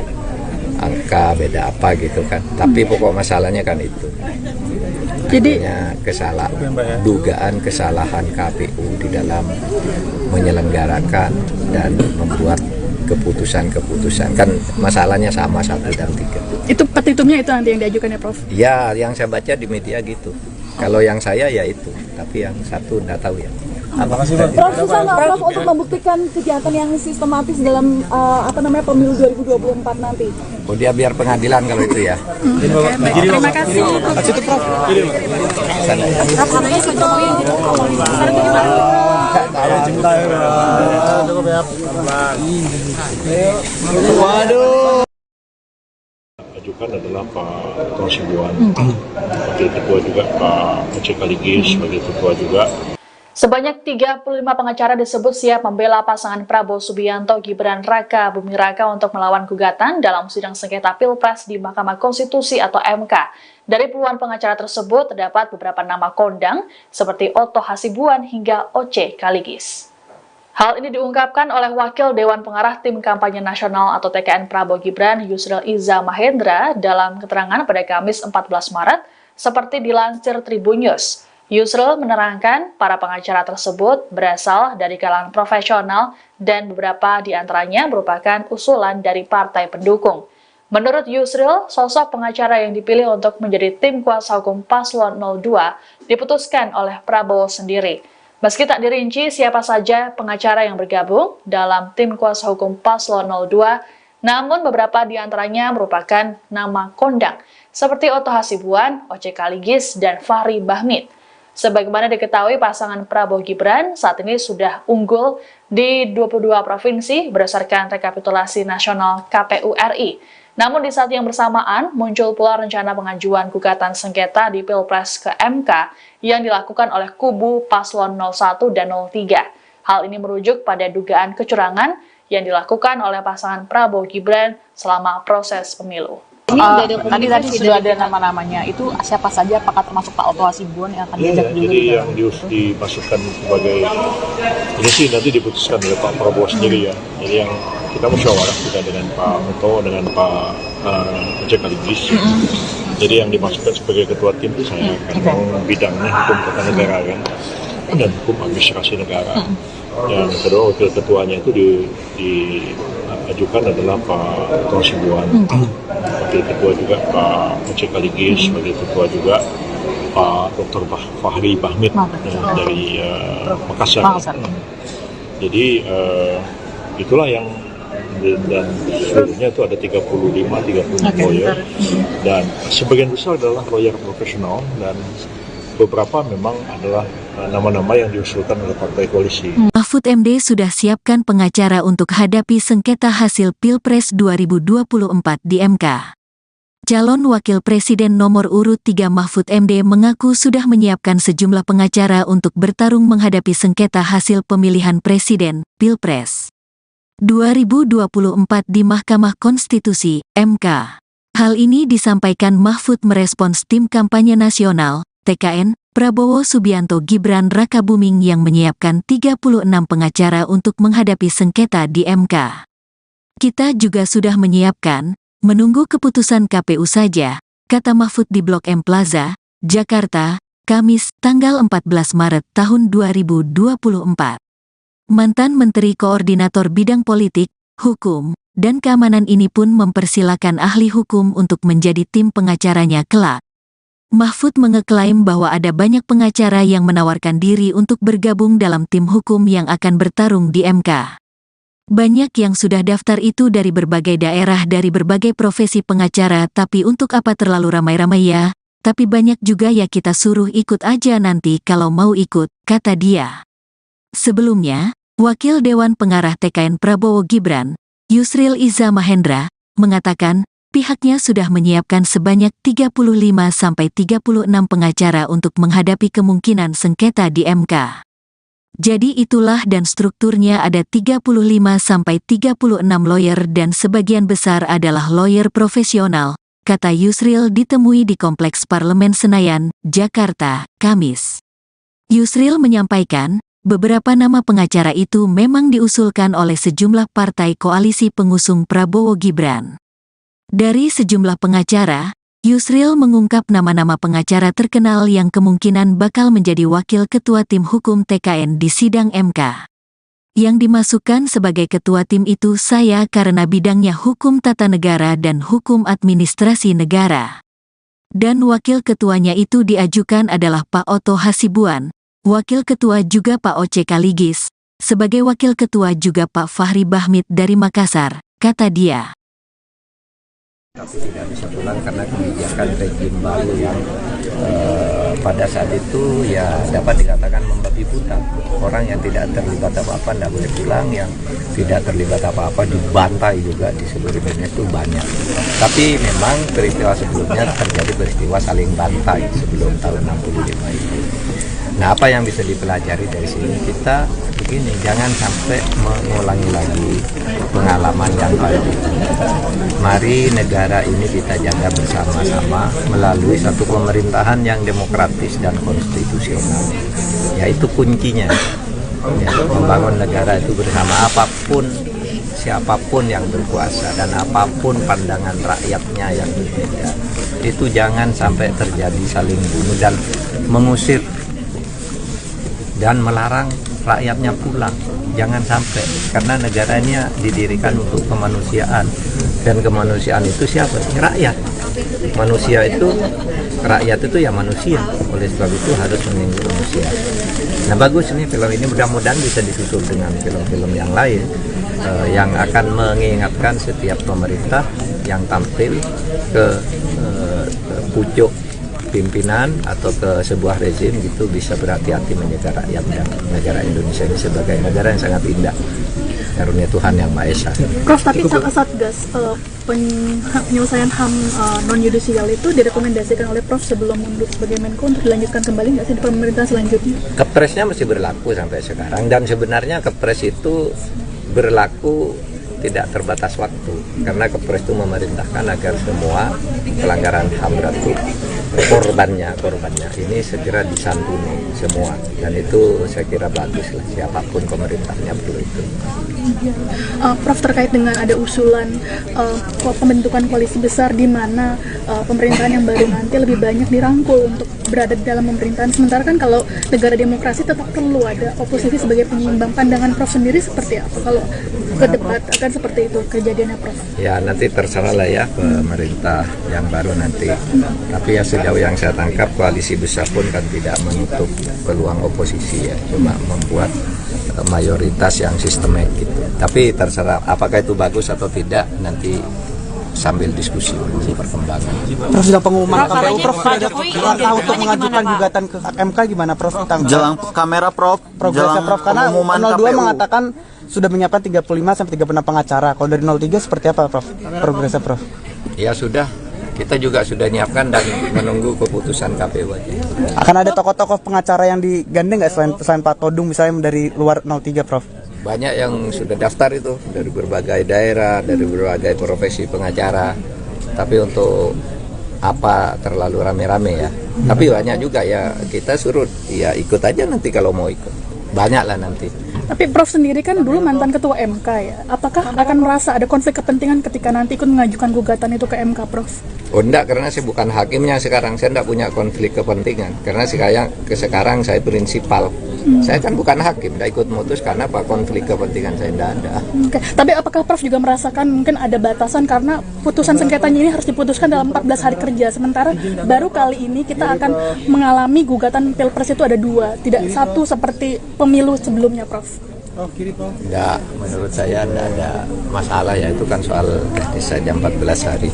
angka, beda apa gitu kan. Tapi pokok masalahnya kan itu. Jadi dugaan kesalahan KPU di dalam menyelenggarakan dan membuat keputusan-keputusan, kan masalahnya sama 1 dan 3. Itu petitumnya itu nanti yang diajukan ya, Prof? Ya, yang saya baca di media gitu. Kalau yang saya ya itu, tapi yang satu enggak tahu ya. Prof, susah nggak Prof untuk membuktikan kejahatan yang sistematis dalam pemilu 2024 nanti? Oh, dia biar pengadilan kalau itu ya. Terima kasih. Situ, Prof. Ajukan adalah Pak Dr. Hasibuan, Wakil Ketua juga Pak Oce Kaligis sebagai Ketua juga. Sebanyak 35 pengacara disebut siap membela pasangan Prabowo Subianto Gibran Raka Buming Raka untuk melawan gugatan dalam sidang sengketa Pilpres di Mahkamah Konstitusi atau MK. Dari puluhan pengacara tersebut terdapat beberapa nama kondang seperti Otto Hasibuan hingga Oce Kaligis. Hal ini diungkapkan oleh Wakil Dewan Pengarah Tim Kampanye Nasional atau TKN Prabowo Gibran Yusril Iza Mahendra dalam keterangan pada Kamis 14 Maret seperti dilansir Tribun News. Yusril menerangkan para pengacara tersebut berasal dari kalangan profesional dan beberapa di antaranya merupakan usulan dari partai pendukung. Menurut Yusril, sosok pengacara yang dipilih untuk menjadi tim kuasa hukum Paslon 02 diputuskan oleh Prabowo sendiri. Meski tak dirinci siapa saja pengacara yang bergabung dalam tim kuasa hukum Paslon 02, namun beberapa di antaranya merupakan nama kondang seperti Otto Hasibuan, Oce Kaligis, dan Fahri Bahmid. Sebagaimana diketahui, pasangan Prabowo Gibran saat ini sudah unggul di 22 provinsi berdasarkan rekapitulasi nasional KPU RI. Namun di saat yang bersamaan, muncul pula rencana pengajuan gugatan sengketa di Pilpres ke MK yang dilakukan oleh kubu paslon 01 dan 03. Hal ini merujuk pada dugaan kecurangan yang dilakukan oleh pasangan Prabowo Gibran selama proses pemilu. Tadi sudah ada nama-namanya, itu siapa saja, apakah termasuk Pak Oto Hasibuan yang akan diajak juga? Jadi yang dimasukkan sebagai ini sih nanti diputuskan oleh Pak Prabowo sendiri ya. Jadi yang kita musyawarah juga dengan Pak Oto, dengan Pak Ojek Aligis. Jadi yang dimasukkan sebagai ketua tim itu saya kan bidangnya hukum tata negara kan dan hukum administrasi negara. Yang kedua wakil ketuanya itu diajukan adalah Pak Oto Hasibuan. Wakil ketua juga Pak Ojek Aligis, wakil ketua juga Pak Dr. Fahri Bahmid dari Makassar. Jadi itulah yang dan seluruhnya itu ada 35 lawyer dan sebagian besar adalah lawyer profesional dan beberapa memang adalah nama-nama yang diusulkan oleh partai koalisi. Mahfud MD sudah siapkan pengacara untuk hadapi sengketa hasil Pilpres 2024 di MK. Calon Wakil Presiden nomor urut 3 Mahfud MD mengaku sudah menyiapkan sejumlah pengacara untuk bertarung menghadapi sengketa hasil pemilihan presiden, Pilpres 2024 di Mahkamah Konstitusi, MK. Hal ini disampaikan Mahfud merespons tim kampanye nasional, TKN, Prabowo Subianto Gibran Rakabuming yang menyiapkan 36 pengacara untuk menghadapi sengketa di MK. Kita juga sudah menyiapkan, menunggu keputusan KPU saja, kata Mahfud di Blok M Plaza, Jakarta, Kamis, tanggal 14 Maret tahun 2024. Mantan Menteri Koordinator Bidang Politik, Hukum, dan Keamanan ini pun mempersilakan ahli hukum untuk menjadi tim pengacaranya kelak. Mahfud mengeklaim bahwa ada banyak pengacara yang menawarkan diri untuk bergabung dalam tim hukum yang akan bertarung di MK. Banyak yang sudah daftar itu dari berbagai daerah dari berbagai profesi pengacara, tapi untuk apa terlalu ramai-ramai ya? Tapi banyak juga ya, kita suruh ikut aja nanti kalau mau ikut, kata dia. Sebelumnya, Wakil Dewan Pengarah TKN Prabowo Gibran, Yusril Iza Mahendra, mengatakan pihaknya sudah menyiapkan sebanyak 35-36 pengacara untuk menghadapi kemungkinan sengketa di MK. Jadi itulah dan strukturnya ada 35-36 lawyer dan sebagian besar adalah lawyer profesional, kata Yusril ditemui di Kompleks Parlemen Senayan, Jakarta, Kamis. Yusril menyampaikan, beberapa nama pengacara itu memang diusulkan oleh sejumlah partai koalisi pengusung Prabowo Gibran. Dari sejumlah pengacara, Yusril mengungkap nama-nama pengacara terkenal yang kemungkinan bakal menjadi wakil ketua tim hukum TKN di sidang MK. Yang dimasukkan sebagai ketua tim itu saya karena bidangnya hukum tata negara dan hukum administrasi negara. Dan wakil ketuanya itu diajukan adalah Pak Oto Hasibuan, wakil ketua juga Pak Ojek Aligis, sebagai wakil ketua juga Pak Fahri Bahmid dari Makassar, kata dia. Tapi tidak bisa pulang karena kebijakan rejim baru yang pada saat itu ya dapat dikatakan membabi buta. Orang yang tidak terlibat apa-apa tidak boleh pulang, yang tidak terlibat apa-apa dibantai juga di seluruh Indonesia itu banyak. Tapi memang peristiwa sebelumnya terjadi peristiwa saling bantai sebelum tahun 65 itu. Nah, apa yang bisa dipelajari dari sini? Kita begini, jangan sampai mengulangi lagi pengalaman yang baru. Mari negara ini kita jaga bersama-sama melalui satu pemerintahan yang demokratis dan konstitusional. Yaitu kuncinya. Ya, membangun negara itu bersama, apapun siapapun yang berkuasa dan apapun pandangan rakyatnya yang berbeda. Itu jangan sampai terjadi saling bunuh dan mengusir dan melarang rakyatnya pulang. Jangan sampai, karena negara ini didirikan untuk kemanusiaan, dan kemanusiaan itu siapa? Rakyat. Manusia itu, rakyat itu ya manusia, oleh sebab itu harus melindungi manusia. Nah, bagus nih film ini, mudah-mudahan bisa disusul dengan film-film yang lain yang akan mengingatkan setiap pemerintah yang tampil ke pucuk pimpinan atau ke sebuah rezim gitu bisa berhati-hati menjaga rakyat dan negara Indonesia ini sebagai negara yang sangat indah. karunia Tuhan yang Maha Esa. Prof, tapi Satgas penyelesaian HAM non-yudisial itu direkomendasikan oleh Prof sebelum mundur sebagai Menko untuk dilanjutkan kembali nggak sih di pemerintahan selanjutnya? Kepresnya masih berlaku sampai sekarang, dan sebenarnya Kepres itu berlaku tidak terbatas waktu, karena Kepres itu memerintahkan agar semua pelanggaran HAM berat itu korbannya ini segera disantuni semua, dan itu saya kira bagus lah, siapapun pemerintahnya perlu itu. Prof, terkait dengan ada usulan pembentukan koalisi besar di mana pemerintahan yang baru nanti lebih banyak dirangkul untuk berada di dalam pemerintahan, sementara kan kalau negara demokrasi tetap perlu ada oposisi sebagai penyeimbang. Pandangan Prof sendiri seperti apa kalau ke debat akan seperti itu kejadiannya, Prof? Ya nanti terserah lah ya pemerintah yang baru nanti, tapi ya sejauh yang saya tangkap koalisi besar pun kan tidak menutup peluang oposisi ya, cuma membuat mayoritas yang sistemik gitu. Tapi terserah apakah itu bagus atau tidak, nanti sambil diskusi perkembangan. Prof, sudah pengumuman KPU, Prof, langkah untuk mengajukan gugatan ke MK gimana, Prof? Jelang kamera, Prof. Progresnya, Prof, karena pengumuman 02 KPU mengatakan sudah menyiapkan 35-36 pengacara. Kalau dari 03 seperti apa, Prof? Progresnya, Prof? Ya sudah, kita juga sudah nyiapkan dan menunggu keputusan KPU aja. Akan ada tokoh-tokoh pengacara yang digandeng nggak selain Pak Todung misalnya dari luar 03, Prof? Banyak yang sudah daftar itu dari berbagai daerah, dari berbagai profesi pengacara. Tapi untuk apa terlalu rame-rame ya. Tapi banyak juga ya, kita suruh ya ikut aja nanti kalau mau ikut. Banyak lah nanti. Tapi Prof sendiri kan dulu mantan ketua MK ya. Apakah akan merasa ada konflik kepentingan ketika nanti ikut mengajukan gugatan itu ke MK, Prof? Oh enggak, karena saya bukan hakimnya sekarang. Saya enggak punya konflik kepentingan. Karena sekarang saya prinsipal. Saya kan bukan hakim, enggak ikut memutus karena apa, konflik kepentingan saya enggak ada. Oke. Tapi apakah Prof juga merasakan mungkin ada batasan karena putusan sengketanya ini harus diputuskan dalam 14 hari kerja. Sementara baru kali ini kita akan mengalami gugatan Pilpres itu ada 2, tidak satu seperti pemilu sebelumnya, Prof. Enggak, menurut saya enggak ada masalah ya, itu kan soal teknis saja 14 hari.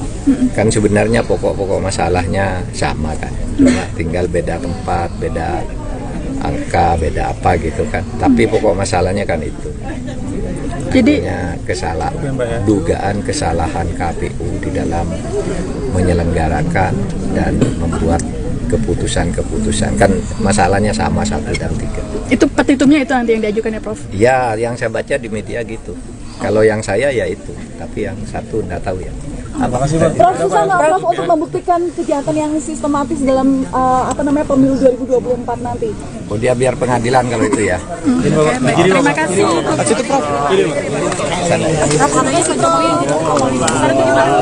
Kan sebenarnya pokok-pokok masalahnya sama kan, cuma tinggal beda tempat, beda angka, beda apa gitu kan. Tapi pokok masalahnya kan itu. Jadi dugaan kesalahan KPU di dalam menyelenggarakan dan membuat keputusan-keputusan, kan masalahnya sama 1 dan 3. Itu petitumnya itu nanti yang diajukan ya, Prof? Ya, yang saya baca di media gitu. Kalau yang saya ya itu, tapi yang satu enggak tahu ya. Prof, susah nggak, Prof, untuk membuktikan kejahatan yang sistematis dalam pemilu 2024 nanti? Oh, dia biar pengadilan kalau itu ya. Terima kasih. Prof, katanya Pak Jokowi yang jadi koalisi besar itu gimana?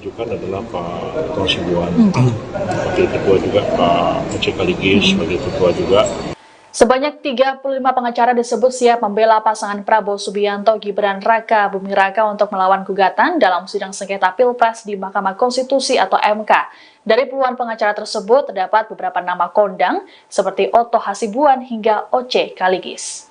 Ajukan adalah Pak Ketua Sibuan, Wakil Ketua juga Pak Oce Kaligis, sebagai Ketua juga. Sebanyak 35 pengacara disebut siap membela pasangan Prabowo Subianto Gibran Raka Buming Raka untuk melawan gugatan dalam sidang sengketa Pilpres di Mahkamah Konstitusi atau MK. Dari puluhan pengacara tersebut terdapat beberapa nama kondang seperti Otto Hasibuan hingga Oce Kaligis.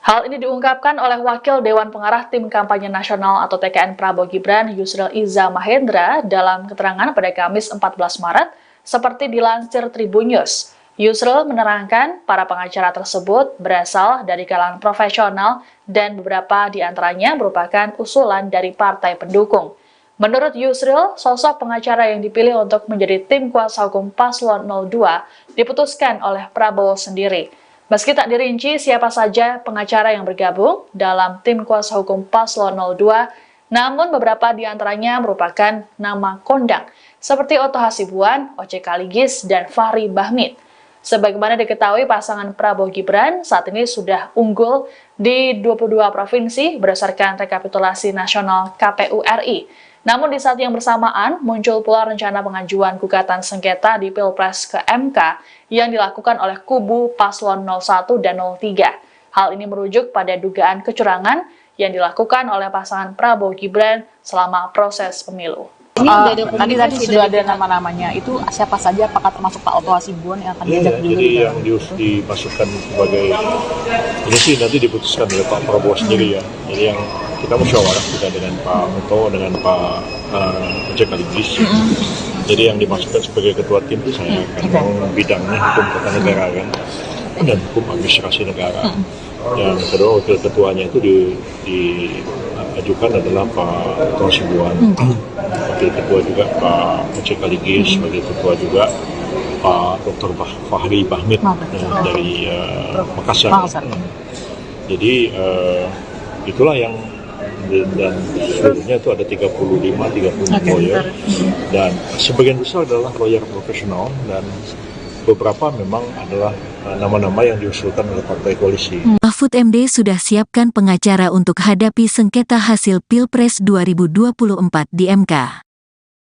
Hal ini diungkapkan oleh Wakil Dewan Pengarah Tim Kampanye Nasional atau TKN Prabowo Gibran Yusril Iza Mahendra dalam keterangan pada Kamis 14 Maret seperti dilansir Tribun News. Yusril menerangkan para pengacara tersebut berasal dari kalangan profesional dan beberapa di antaranya merupakan usulan dari partai pendukung. Menurut Yusril, sosok pengacara yang dipilih untuk menjadi tim kuasa hukum Paslon 02 diputuskan oleh Prabowo sendiri. Meski tak dirinci siapa saja pengacara yang bergabung dalam tim kuasa hukum Paslon 02, namun beberapa di antaranya merupakan nama kondang, seperti Otto Hasibuan, Oce Kaligis, dan Fahri Bahmid. Sebagaimana diketahui, pasangan Prabowo Gibran saat ini sudah unggul di 22 provinsi berdasarkan rekapitulasi nasional KPU RI. Namun di saat yang bersamaan, muncul pula rencana pengajuan gugatan sengketa di Pilpres ke MK yang dilakukan oleh kubu Paslon 01 dan 03. Hal ini merujuk pada dugaan kecurangan yang dilakukan oleh pasangan Prabowo Gibran selama proses pemilu. Tadi sudah ada nama-namanya, itu siapa saja, apakah termasuk Pak Otto Hasibuan yang akan diajak dulu? Jadi yang dimasukkan sebagai ini sih nanti diputuskan oleh Pak Prabowo sendiri ya. Jadi yang kita musyawarah juga dengan Pak Otto, dengan Pak Oce Kaligis. Jadi yang dimaksudkan sebagai ketua tim itu saya kan bidangnya hukum tata negara kan dan hukum administrasi negara. Yang kedua wakil ketuanya itu diajukan adalah Pak Dr. Sibuan, wakil ketua juga Pak Oce Kaligis, sebagai ketua juga Pak Dr. Fahri Bahmid dari Makassar. Jadi itulah yang dan seluruhnya itu ada 35 lawyer dan sebagian besar adalah lawyer profesional dan beberapa memang adalah nama-nama yang diusulkan oleh partai koalisi. Mahfud MD sudah siapkan pengacara untuk hadapi sengketa hasil Pilpres 2024 di MK.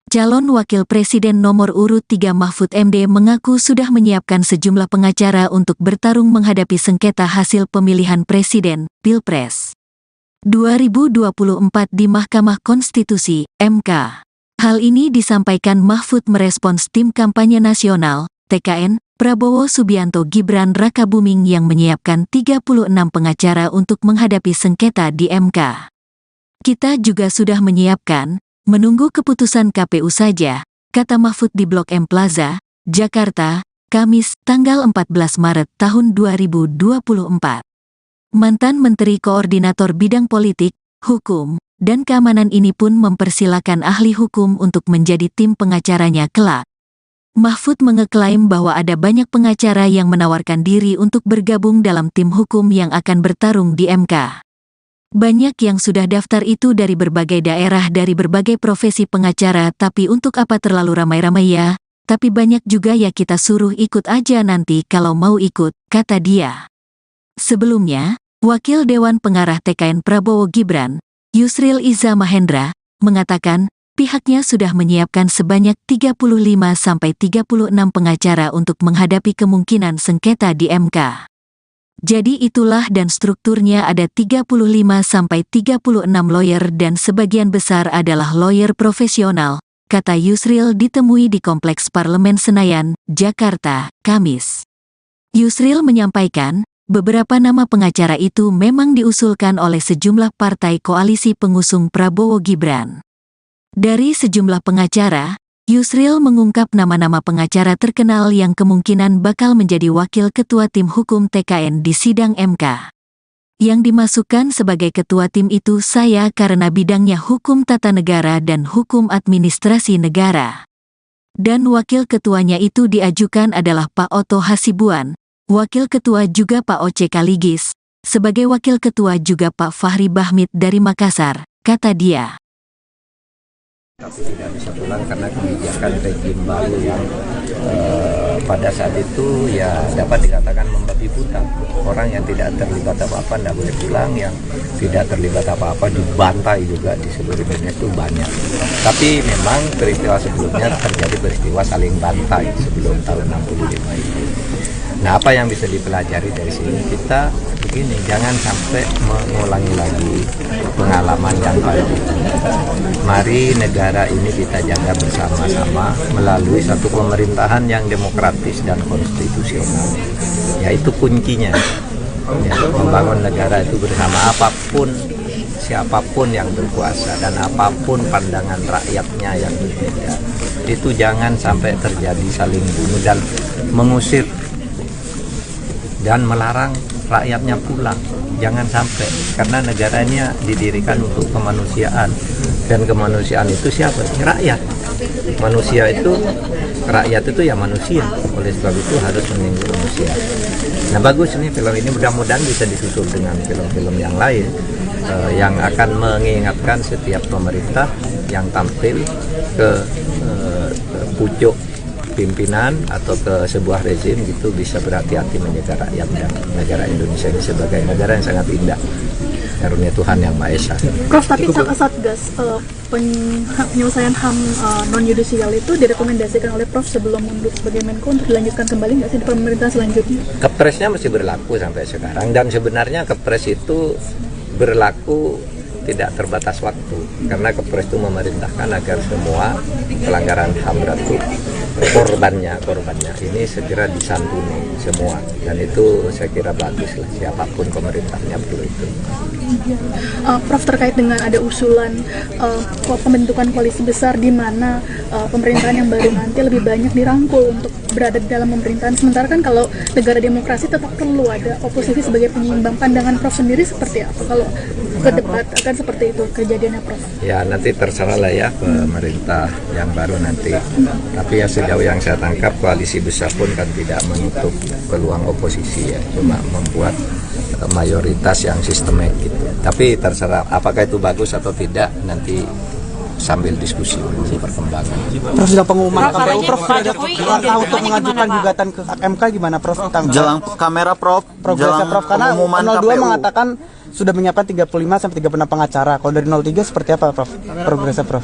Calon Wakil Presiden nomor urut 3 Mahfud MD mengaku sudah menyiapkan sejumlah pengacara untuk bertarung menghadapi sengketa hasil pemilihan presiden, Pilpres 2024 di Mahkamah Konstitusi, MK. Hal ini disampaikan Mahfud merespons tim kampanye nasional, TKN, Prabowo Subianto Gibran Rakabuming yang menyiapkan 36 pengacara untuk menghadapi sengketa di MK. Kita juga sudah menyiapkan, menunggu keputusan KPU saja, kata Mahfud di Blok M Plaza, Jakarta, Kamis, tanggal 14 Maret tahun 2024. Mantan Menteri Koordinator Bidang Politik, Hukum, dan Keamanan ini pun mempersilakan ahli hukum untuk menjadi tim pengacaranya kelak. Mahfud mengeklaim bahwa ada banyak pengacara yang menawarkan diri untuk bergabung dalam tim hukum yang akan bertarung di MK. Banyak yang sudah daftar itu dari berbagai daerah dari berbagai profesi pengacara, tapi untuk apa terlalu ramai-ramai ya? Tapi banyak juga ya, kita suruh ikut aja nanti kalau mau ikut, kata dia. Sebelumnya, Wakil Dewan Pengarah TKN Prabowo Gibran, Yusril Iza Mahendra, mengatakan pihaknya sudah menyiapkan sebanyak 35-36 pengacara untuk menghadapi kemungkinan sengketa di MK. Jadi itulah dan strukturnya ada 35-36 lawyer dan sebagian besar adalah lawyer profesional, kata Yusril ditemui di Kompleks Parlemen Senayan, Jakarta, Kamis. Yusril menyampaikan, beberapa nama pengacara itu memang diusulkan oleh sejumlah partai koalisi pengusung Prabowo Gibran. Dari sejumlah pengacara, Yusril mengungkap nama-nama pengacara terkenal yang kemungkinan bakal menjadi wakil ketua tim hukum TKN di sidang MK. Yang dimasukkan sebagai ketua tim itu saya karena bidangnya hukum tata negara dan hukum administrasi negara. Dan wakil ketuanya itu diajukan adalah Pak Oto Hasibuan, wakil ketua juga Pak Oce Kaligis, sebagai wakil ketua juga Pak Fahri Bahmid dari Makassar, kata dia. Tapi tidak bisa pulang karena kebijakan rejim baru yang pada saat itu ya dapat dikatakan membabi buta. Orang yang tidak terlibat apa-apa tidak boleh pulang, yang tidak terlibat apa-apa dibantai juga di seluruh dunia itu banyak. Tapi memang peristiwa sebelumnya terjadi peristiwa saling bantai sebelum tahun 65 itu. Nah, apa yang bisa dipelajari dari sini? Kita begini, jangan sampai mengulangi lagi pengalaman yang lalu. Mari negara ini kita jaga bersama-sama melalui satu pemerintahan yang demokratis dan konstitusional. Yaitu kuncinya. Ya, membangun negara itu bersama apapun, siapapun yang berkuasa dan apapun pandangan rakyatnya yang berbeda. Itu jangan sampai terjadi saling bunuh dan mengusir dan melarang rakyatnya pulang. Jangan sampai, karena negaranya didirikan untuk kemanusiaan, dan kemanusiaan itu siapa? Rakyat. Manusia itu, rakyat itu ya manusia, oleh sebab itu harus melindungi manusia. Nah, bagus nih film ini, mudah-mudahan bisa disusul dengan film-film yang lain yang akan mengingatkan setiap pemerintah yang tampil ke pucuk pimpinan atau ke sebuah rezim gitu bisa berhati-hati menjaga rakyat dan negara Indonesia ini sebagai negara yang sangat indah, karunia Tuhan yang Maha Esa. Prof, tapi Satgas penyelesaian HAM non-yudisial itu direkomendasikan oleh Prof sebelum mundur sebagai Menko untuk dilanjutkan kembali nggak sih di pemerintahan selanjutnya? Kepresnya masih berlaku sampai sekarang, dan sebenarnya Kepres itu berlaku tidak terbatas waktu, karena Kepres itu memerintahkan agar semua pelanggaran HAM berat korbannya ini segera disantuni semua, dan itu saya kira bagus lah, siapapun pemerintahnya perlu itu. Prof, terkait dengan ada usulan pembentukan koalisi besar di mana pemerintahan yang baru nanti lebih banyak dirangkul untuk berada di dalam pemerintahan. Sementara kan kalau negara demokrasi tetap perlu ada oposisi sebagai penyeimbang. Pandangan Prof sendiri seperti apa kalau ke depan akan seperti itu kejadiannya, Prof? Ya nanti terserah lah ya pemerintah yang baru nanti. Tapi ya sejauh yang saya tangkap koalisi besar pun kan tidak menutup peluang oposisi ya, cuma membuat mayoritas yang sistemik gitu. Tapi terserah apakah itu bagus atau tidak nanti sambil diskusi perkembangan. Prof, sudah pengumuman KPU, Prof, sudah untuk mengajukan gugatan ke MK gimana, Prof? Jelang kamera, Prof. Progresnya, Prof, karena pengumuman 02 KPU mengatakan sudah menyiapkan 35 sampai 36 pengacara. Kalau dari 03 seperti apa, Prof? Progresnya, Prof?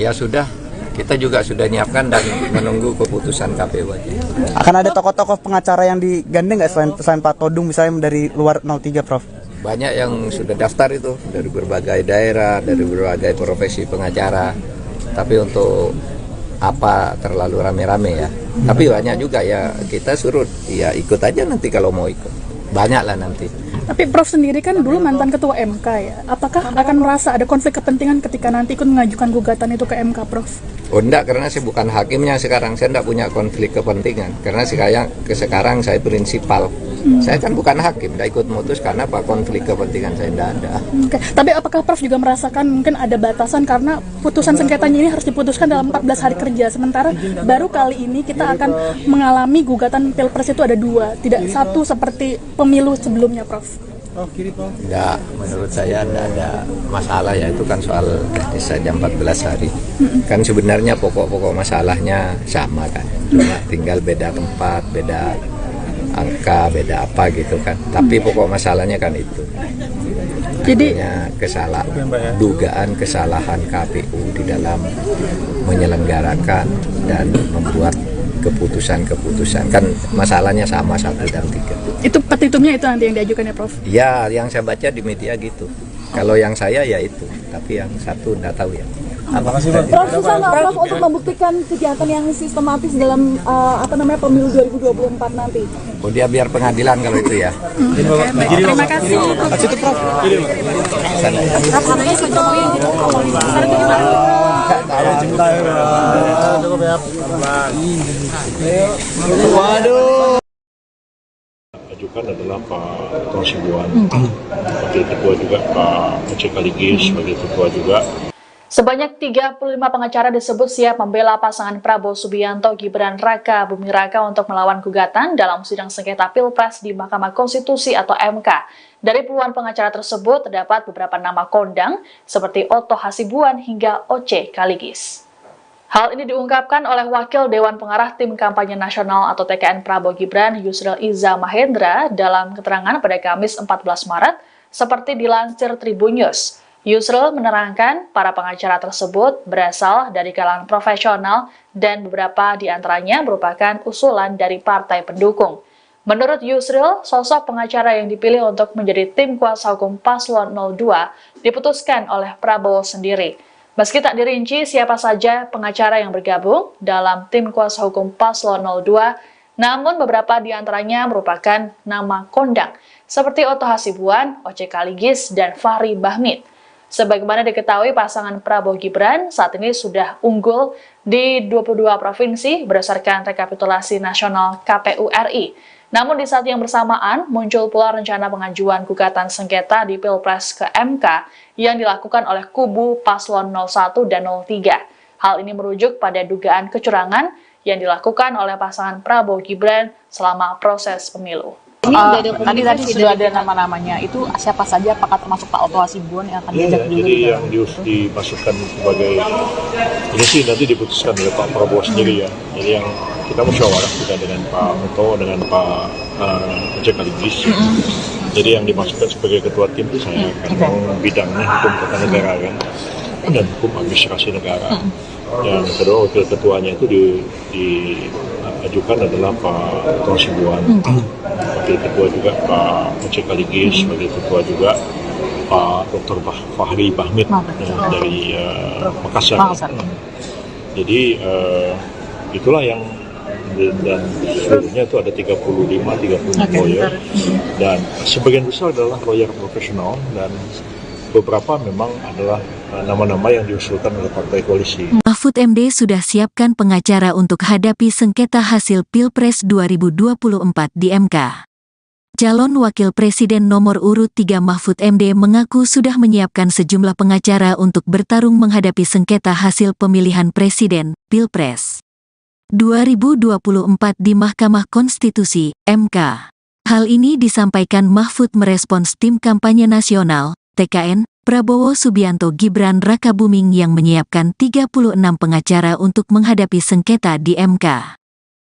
Ya sudah, kita juga sudah nyiapkan dan menunggu keputusan KPU aja. Akan ada tokoh-tokoh pengacara yang digandeng nggak selain Pak Todung misalnya dari luar 03, Prof? Banyak yang sudah daftar itu dari berbagai daerah, dari berbagai profesi pengacara. Tapi untuk apa terlalu rame-rame ya. Tapi banyak juga ya, kita suruh ya ikut aja nanti kalau mau ikut. Banyak lah nanti. Tapi Prof sendiri kan dulu mantan ketua MK ya. Apakah akan merasa ada konflik kepentingan ketika nanti ikut mengajukan gugatan itu ke MK, Prof? Oh enggak, karena saya bukan hakimnya sekarang. Saya enggak punya konflik kepentingan. Karena sekarang saya prinsipal. Saya kan bukan hakim, enggak ikut memutus karena apa konflik kepentingan saya enggak ada. Oke. Tapi apakah Prof juga merasakan mungkin ada batasan karena putusan sengketanya ini harus diputuskan dalam 14 hari kerja. Sementara baru kali ini kita akan mengalami gugatan Pilpres itu ada 2, tidak 1 seperti pemilu sebelumnya, Prof. Enggak, menurut saya enggak ada masalah ya, itu kan soal teknis saja 14 hari. Kan sebenarnya pokok-pokok masalahnya sama kan, cuma tinggal beda tempat, beda angka, beda apa gitu kan. Tapi pokok masalahnya kan itu. Jadi dugaan kesalahan KPU di dalam menyelenggarakan dan membuat keputusan-keputusan, kan masalahnya sama 1 dan 3. Itu petitumnya itu nanti yang diajukan ya, Prof? Ya, yang saya baca di media gitu. Kalau yang saya ya itu, tapi yang satu enggak tahu ya. Prof, susah nggak, Prof, untuk membuktikan kejahatan yang sistematis dalam pemilu 2024 nanti? Oh, dia biar pengadilan kalau itu ya. Terima kasih. Prof. Ajukan adalah Pak Tor Sibuan, Wakil Ketua juga Pak Oce Kaligis, sebagai Ketua juga. Sebanyak 35 pengacara disebut siap membela pasangan Prabowo Subianto Gibran Raka Buming Raka untuk melawan gugatan dalam sidang sengketa Pilpres di Mahkamah Konstitusi atau MK. Dari puluhan pengacara tersebut terdapat beberapa nama kondang seperti Otto Hasibuan hingga Oce Kaligis. Hal ini diungkapkan oleh Wakil Dewan Pengarah Tim Kampanye Nasional atau TKN Prabowo Gibran Yusril Iza Mahendra dalam keterangan pada Kamis 14 Maret seperti dilansir Tribun News. Yusril menerangkan para pengacara tersebut berasal dari kalangan profesional dan beberapa di antaranya merupakan usulan dari partai pendukung. Menurut Yusril, sosok pengacara yang dipilih untuk menjadi tim kuasa hukum Paslon 02 diputuskan oleh Prabowo sendiri. Meski tak dirinci siapa saja pengacara yang bergabung dalam tim kuasa hukum Paslon 02, namun beberapa di antaranya merupakan nama kondang, seperti Otto Hasibuan, Oce Kaligis, dan Fahri Bahmid. Sebagaimana diketahui, pasangan Prabowo Gibran saat ini sudah unggul di 22 provinsi berdasarkan rekapitulasi nasional KPU RI. Namun di saat yang bersamaan, muncul pula rencana pengajuan gugatan sengketa di Pilpres ke MK yang dilakukan oleh kubu Paslon 01 dan 03. Hal ini merujuk pada dugaan kecurangan yang dilakukan oleh pasangan Prabowo Gibran selama proses pemilu. Tadi sudah ada nama-namanya, itu siapa saja, apakah termasuk Pak Otto Hasibuan yang akan diajak dulu? Jadi yang dimasukkan sebagai ini sih nanti diputuskan oleh Pak Prabowo sendiri ya. Jadi yang kita musyawarah kita dengan Pak Otto, dengan Pak Oce Kaligis. Jadi yang dimasukkan sebagai ketua tim itu saya kan bidangnya hukum tata negara kan dan hukum administrasi negara. Yang kedua wakil ketuanya itu diajukan adalah Pak Tor Sibuan. Wakil ketua juga Pak Oce Kaligis, sebagai ketua juga Pak Dr. Fahri Bahmid dari Makassar. Jadi itulah yang dan seluruhnya itu ada 35 lawyer dan sebagian besar adalah lawyer profesional dan beberapa memang adalah nama-nama yang diusulkan oleh partai koalisi. Mahfud MD sudah siapkan pengacara untuk hadapi sengketa hasil Pilpres 2024 di MK. Calon Wakil Presiden nomor urut 3 Mahfud MD mengaku sudah menyiapkan sejumlah pengacara untuk bertarung menghadapi sengketa hasil pemilihan presiden, Pilpres 2024 di Mahkamah Konstitusi, MK. Hal ini disampaikan Mahfud merespons tim kampanye nasional, TKN, Prabowo Subianto Gibran Rakabuming yang menyiapkan 36 pengacara untuk menghadapi sengketa di MK.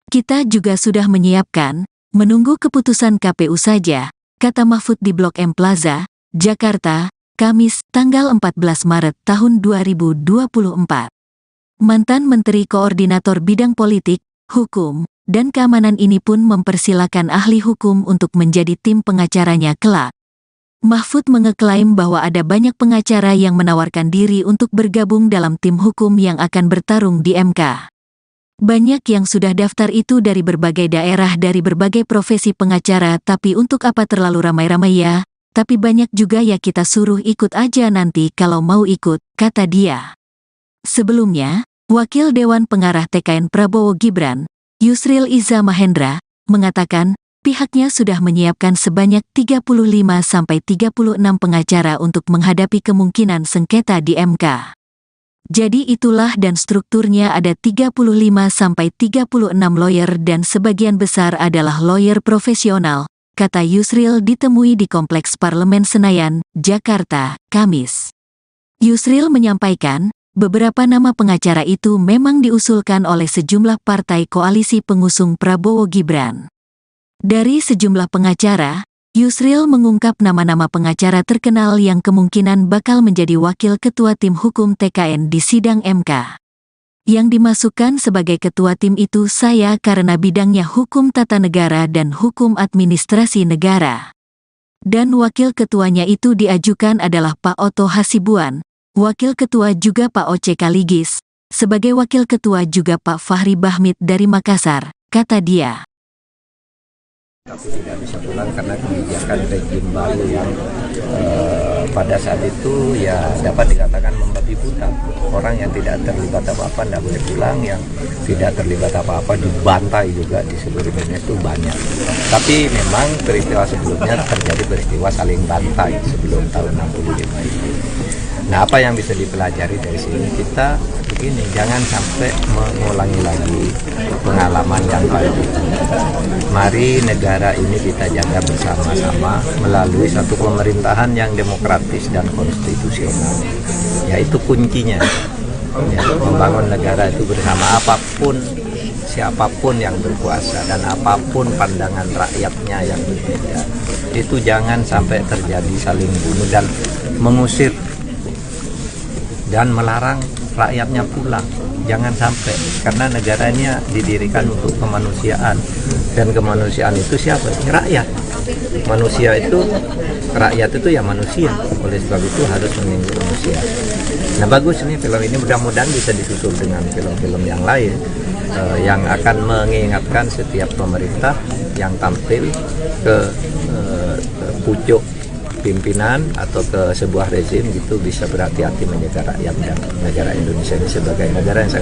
Kita juga sudah menyiapkan, menunggu keputusan KPU saja, kata Mahfud di Blok M Plaza, Jakarta, Kamis, tanggal 14 Maret tahun 2024. Mantan Menteri Koordinator Bidang Politik, Hukum, dan Keamanan ini pun mempersilakan ahli hukum untuk menjadi tim pengacaranya kelak. Mahfud mengeklaim bahwa ada banyak pengacara yang menawarkan diri untuk bergabung dalam tim hukum yang akan bertarung di MK. Banyak yang sudah daftar itu dari berbagai daerah dari berbagai profesi pengacara, tapi untuk apa terlalu ramai-ramai ya? Tapi banyak juga ya, kita suruh ikut aja nanti kalau mau ikut, kata dia. Sebelumnya, Wakil Dewan Pengarah TKN Prabowo Gibran, Yusril Iza Mahendra, mengatakan pihaknya sudah menyiapkan sebanyak 35-36 pengacara untuk menghadapi kemungkinan sengketa di MK. Jadi itulah dan strukturnya ada 35-36 lawyer dan sebagian besar adalah lawyer profesional, kata Yusril ditemui di Kompleks Parlemen Senayan, Jakarta, Kamis. Yusril menyampaikan, beberapa nama pengacara itu memang diusulkan oleh sejumlah partai koalisi pengusung Prabowo Gibran. Dari sejumlah pengacara, Yusril mengungkap nama-nama pengacara terkenal yang kemungkinan bakal menjadi wakil ketua tim hukum TKN di sidang MK. Yang dimasukkan sebagai ketua tim itu saya karena bidangnya hukum tata negara dan hukum administrasi negara. Dan wakil ketuanya itu diajukan adalah Pak Oto Hasibuan, wakil ketua juga Pak Oce Kaligis, sebagai wakil ketua juga Pak Fahri Bahmid dari Makassar, kata dia. Tapi tidak bisa pulang karena kebijakan rejim baru yang pada saat itu ya dapat dikatakan membabi buta. Orang yang tidak terlibat apa-apa tidak boleh pulang, yang tidak terlibat apa-apa dibantai juga di seluruh Indonesia itu banyak. Tapi memang peristiwa sebelumnya terjadi peristiwa saling bantai sebelum tahun 65 itu. Nah, apa yang bisa dipelajari dari sini? Kita begini, jangan sampai mengulangi lagi pengalaman yang lalu. Mari negara ini kita jaga bersama-sama melalui satu pemerintahan yang demokratis dan konstitusional. Yaitu kuncinya. Ya, membangun negara itu bersama, apapun siapapun yang berkuasa dan apapun pandangan rakyatnya yang berbeda. Itu jangan sampai terjadi saling bunuh dan mengusir dan melarang rakyatnya pulang. Jangan sampai, karena negara ini didirikan untuk kemanusiaan, dan kemanusiaan itu siapa? Rakyat. Manusia itu, rakyat itu ya manusia, oleh sebab itu harus melindungi manusia. Nah, bagus nih film ini, mudah-mudahan bisa disusul dengan film-film yang lain yang akan mengingatkan setiap pemerintah yang tampil ke pucuk pimpinan atau ke sebuah rezim gitu bisa berhati-hati menjaga rakyat dan negara Indonesia ini sebagai negara yang sangat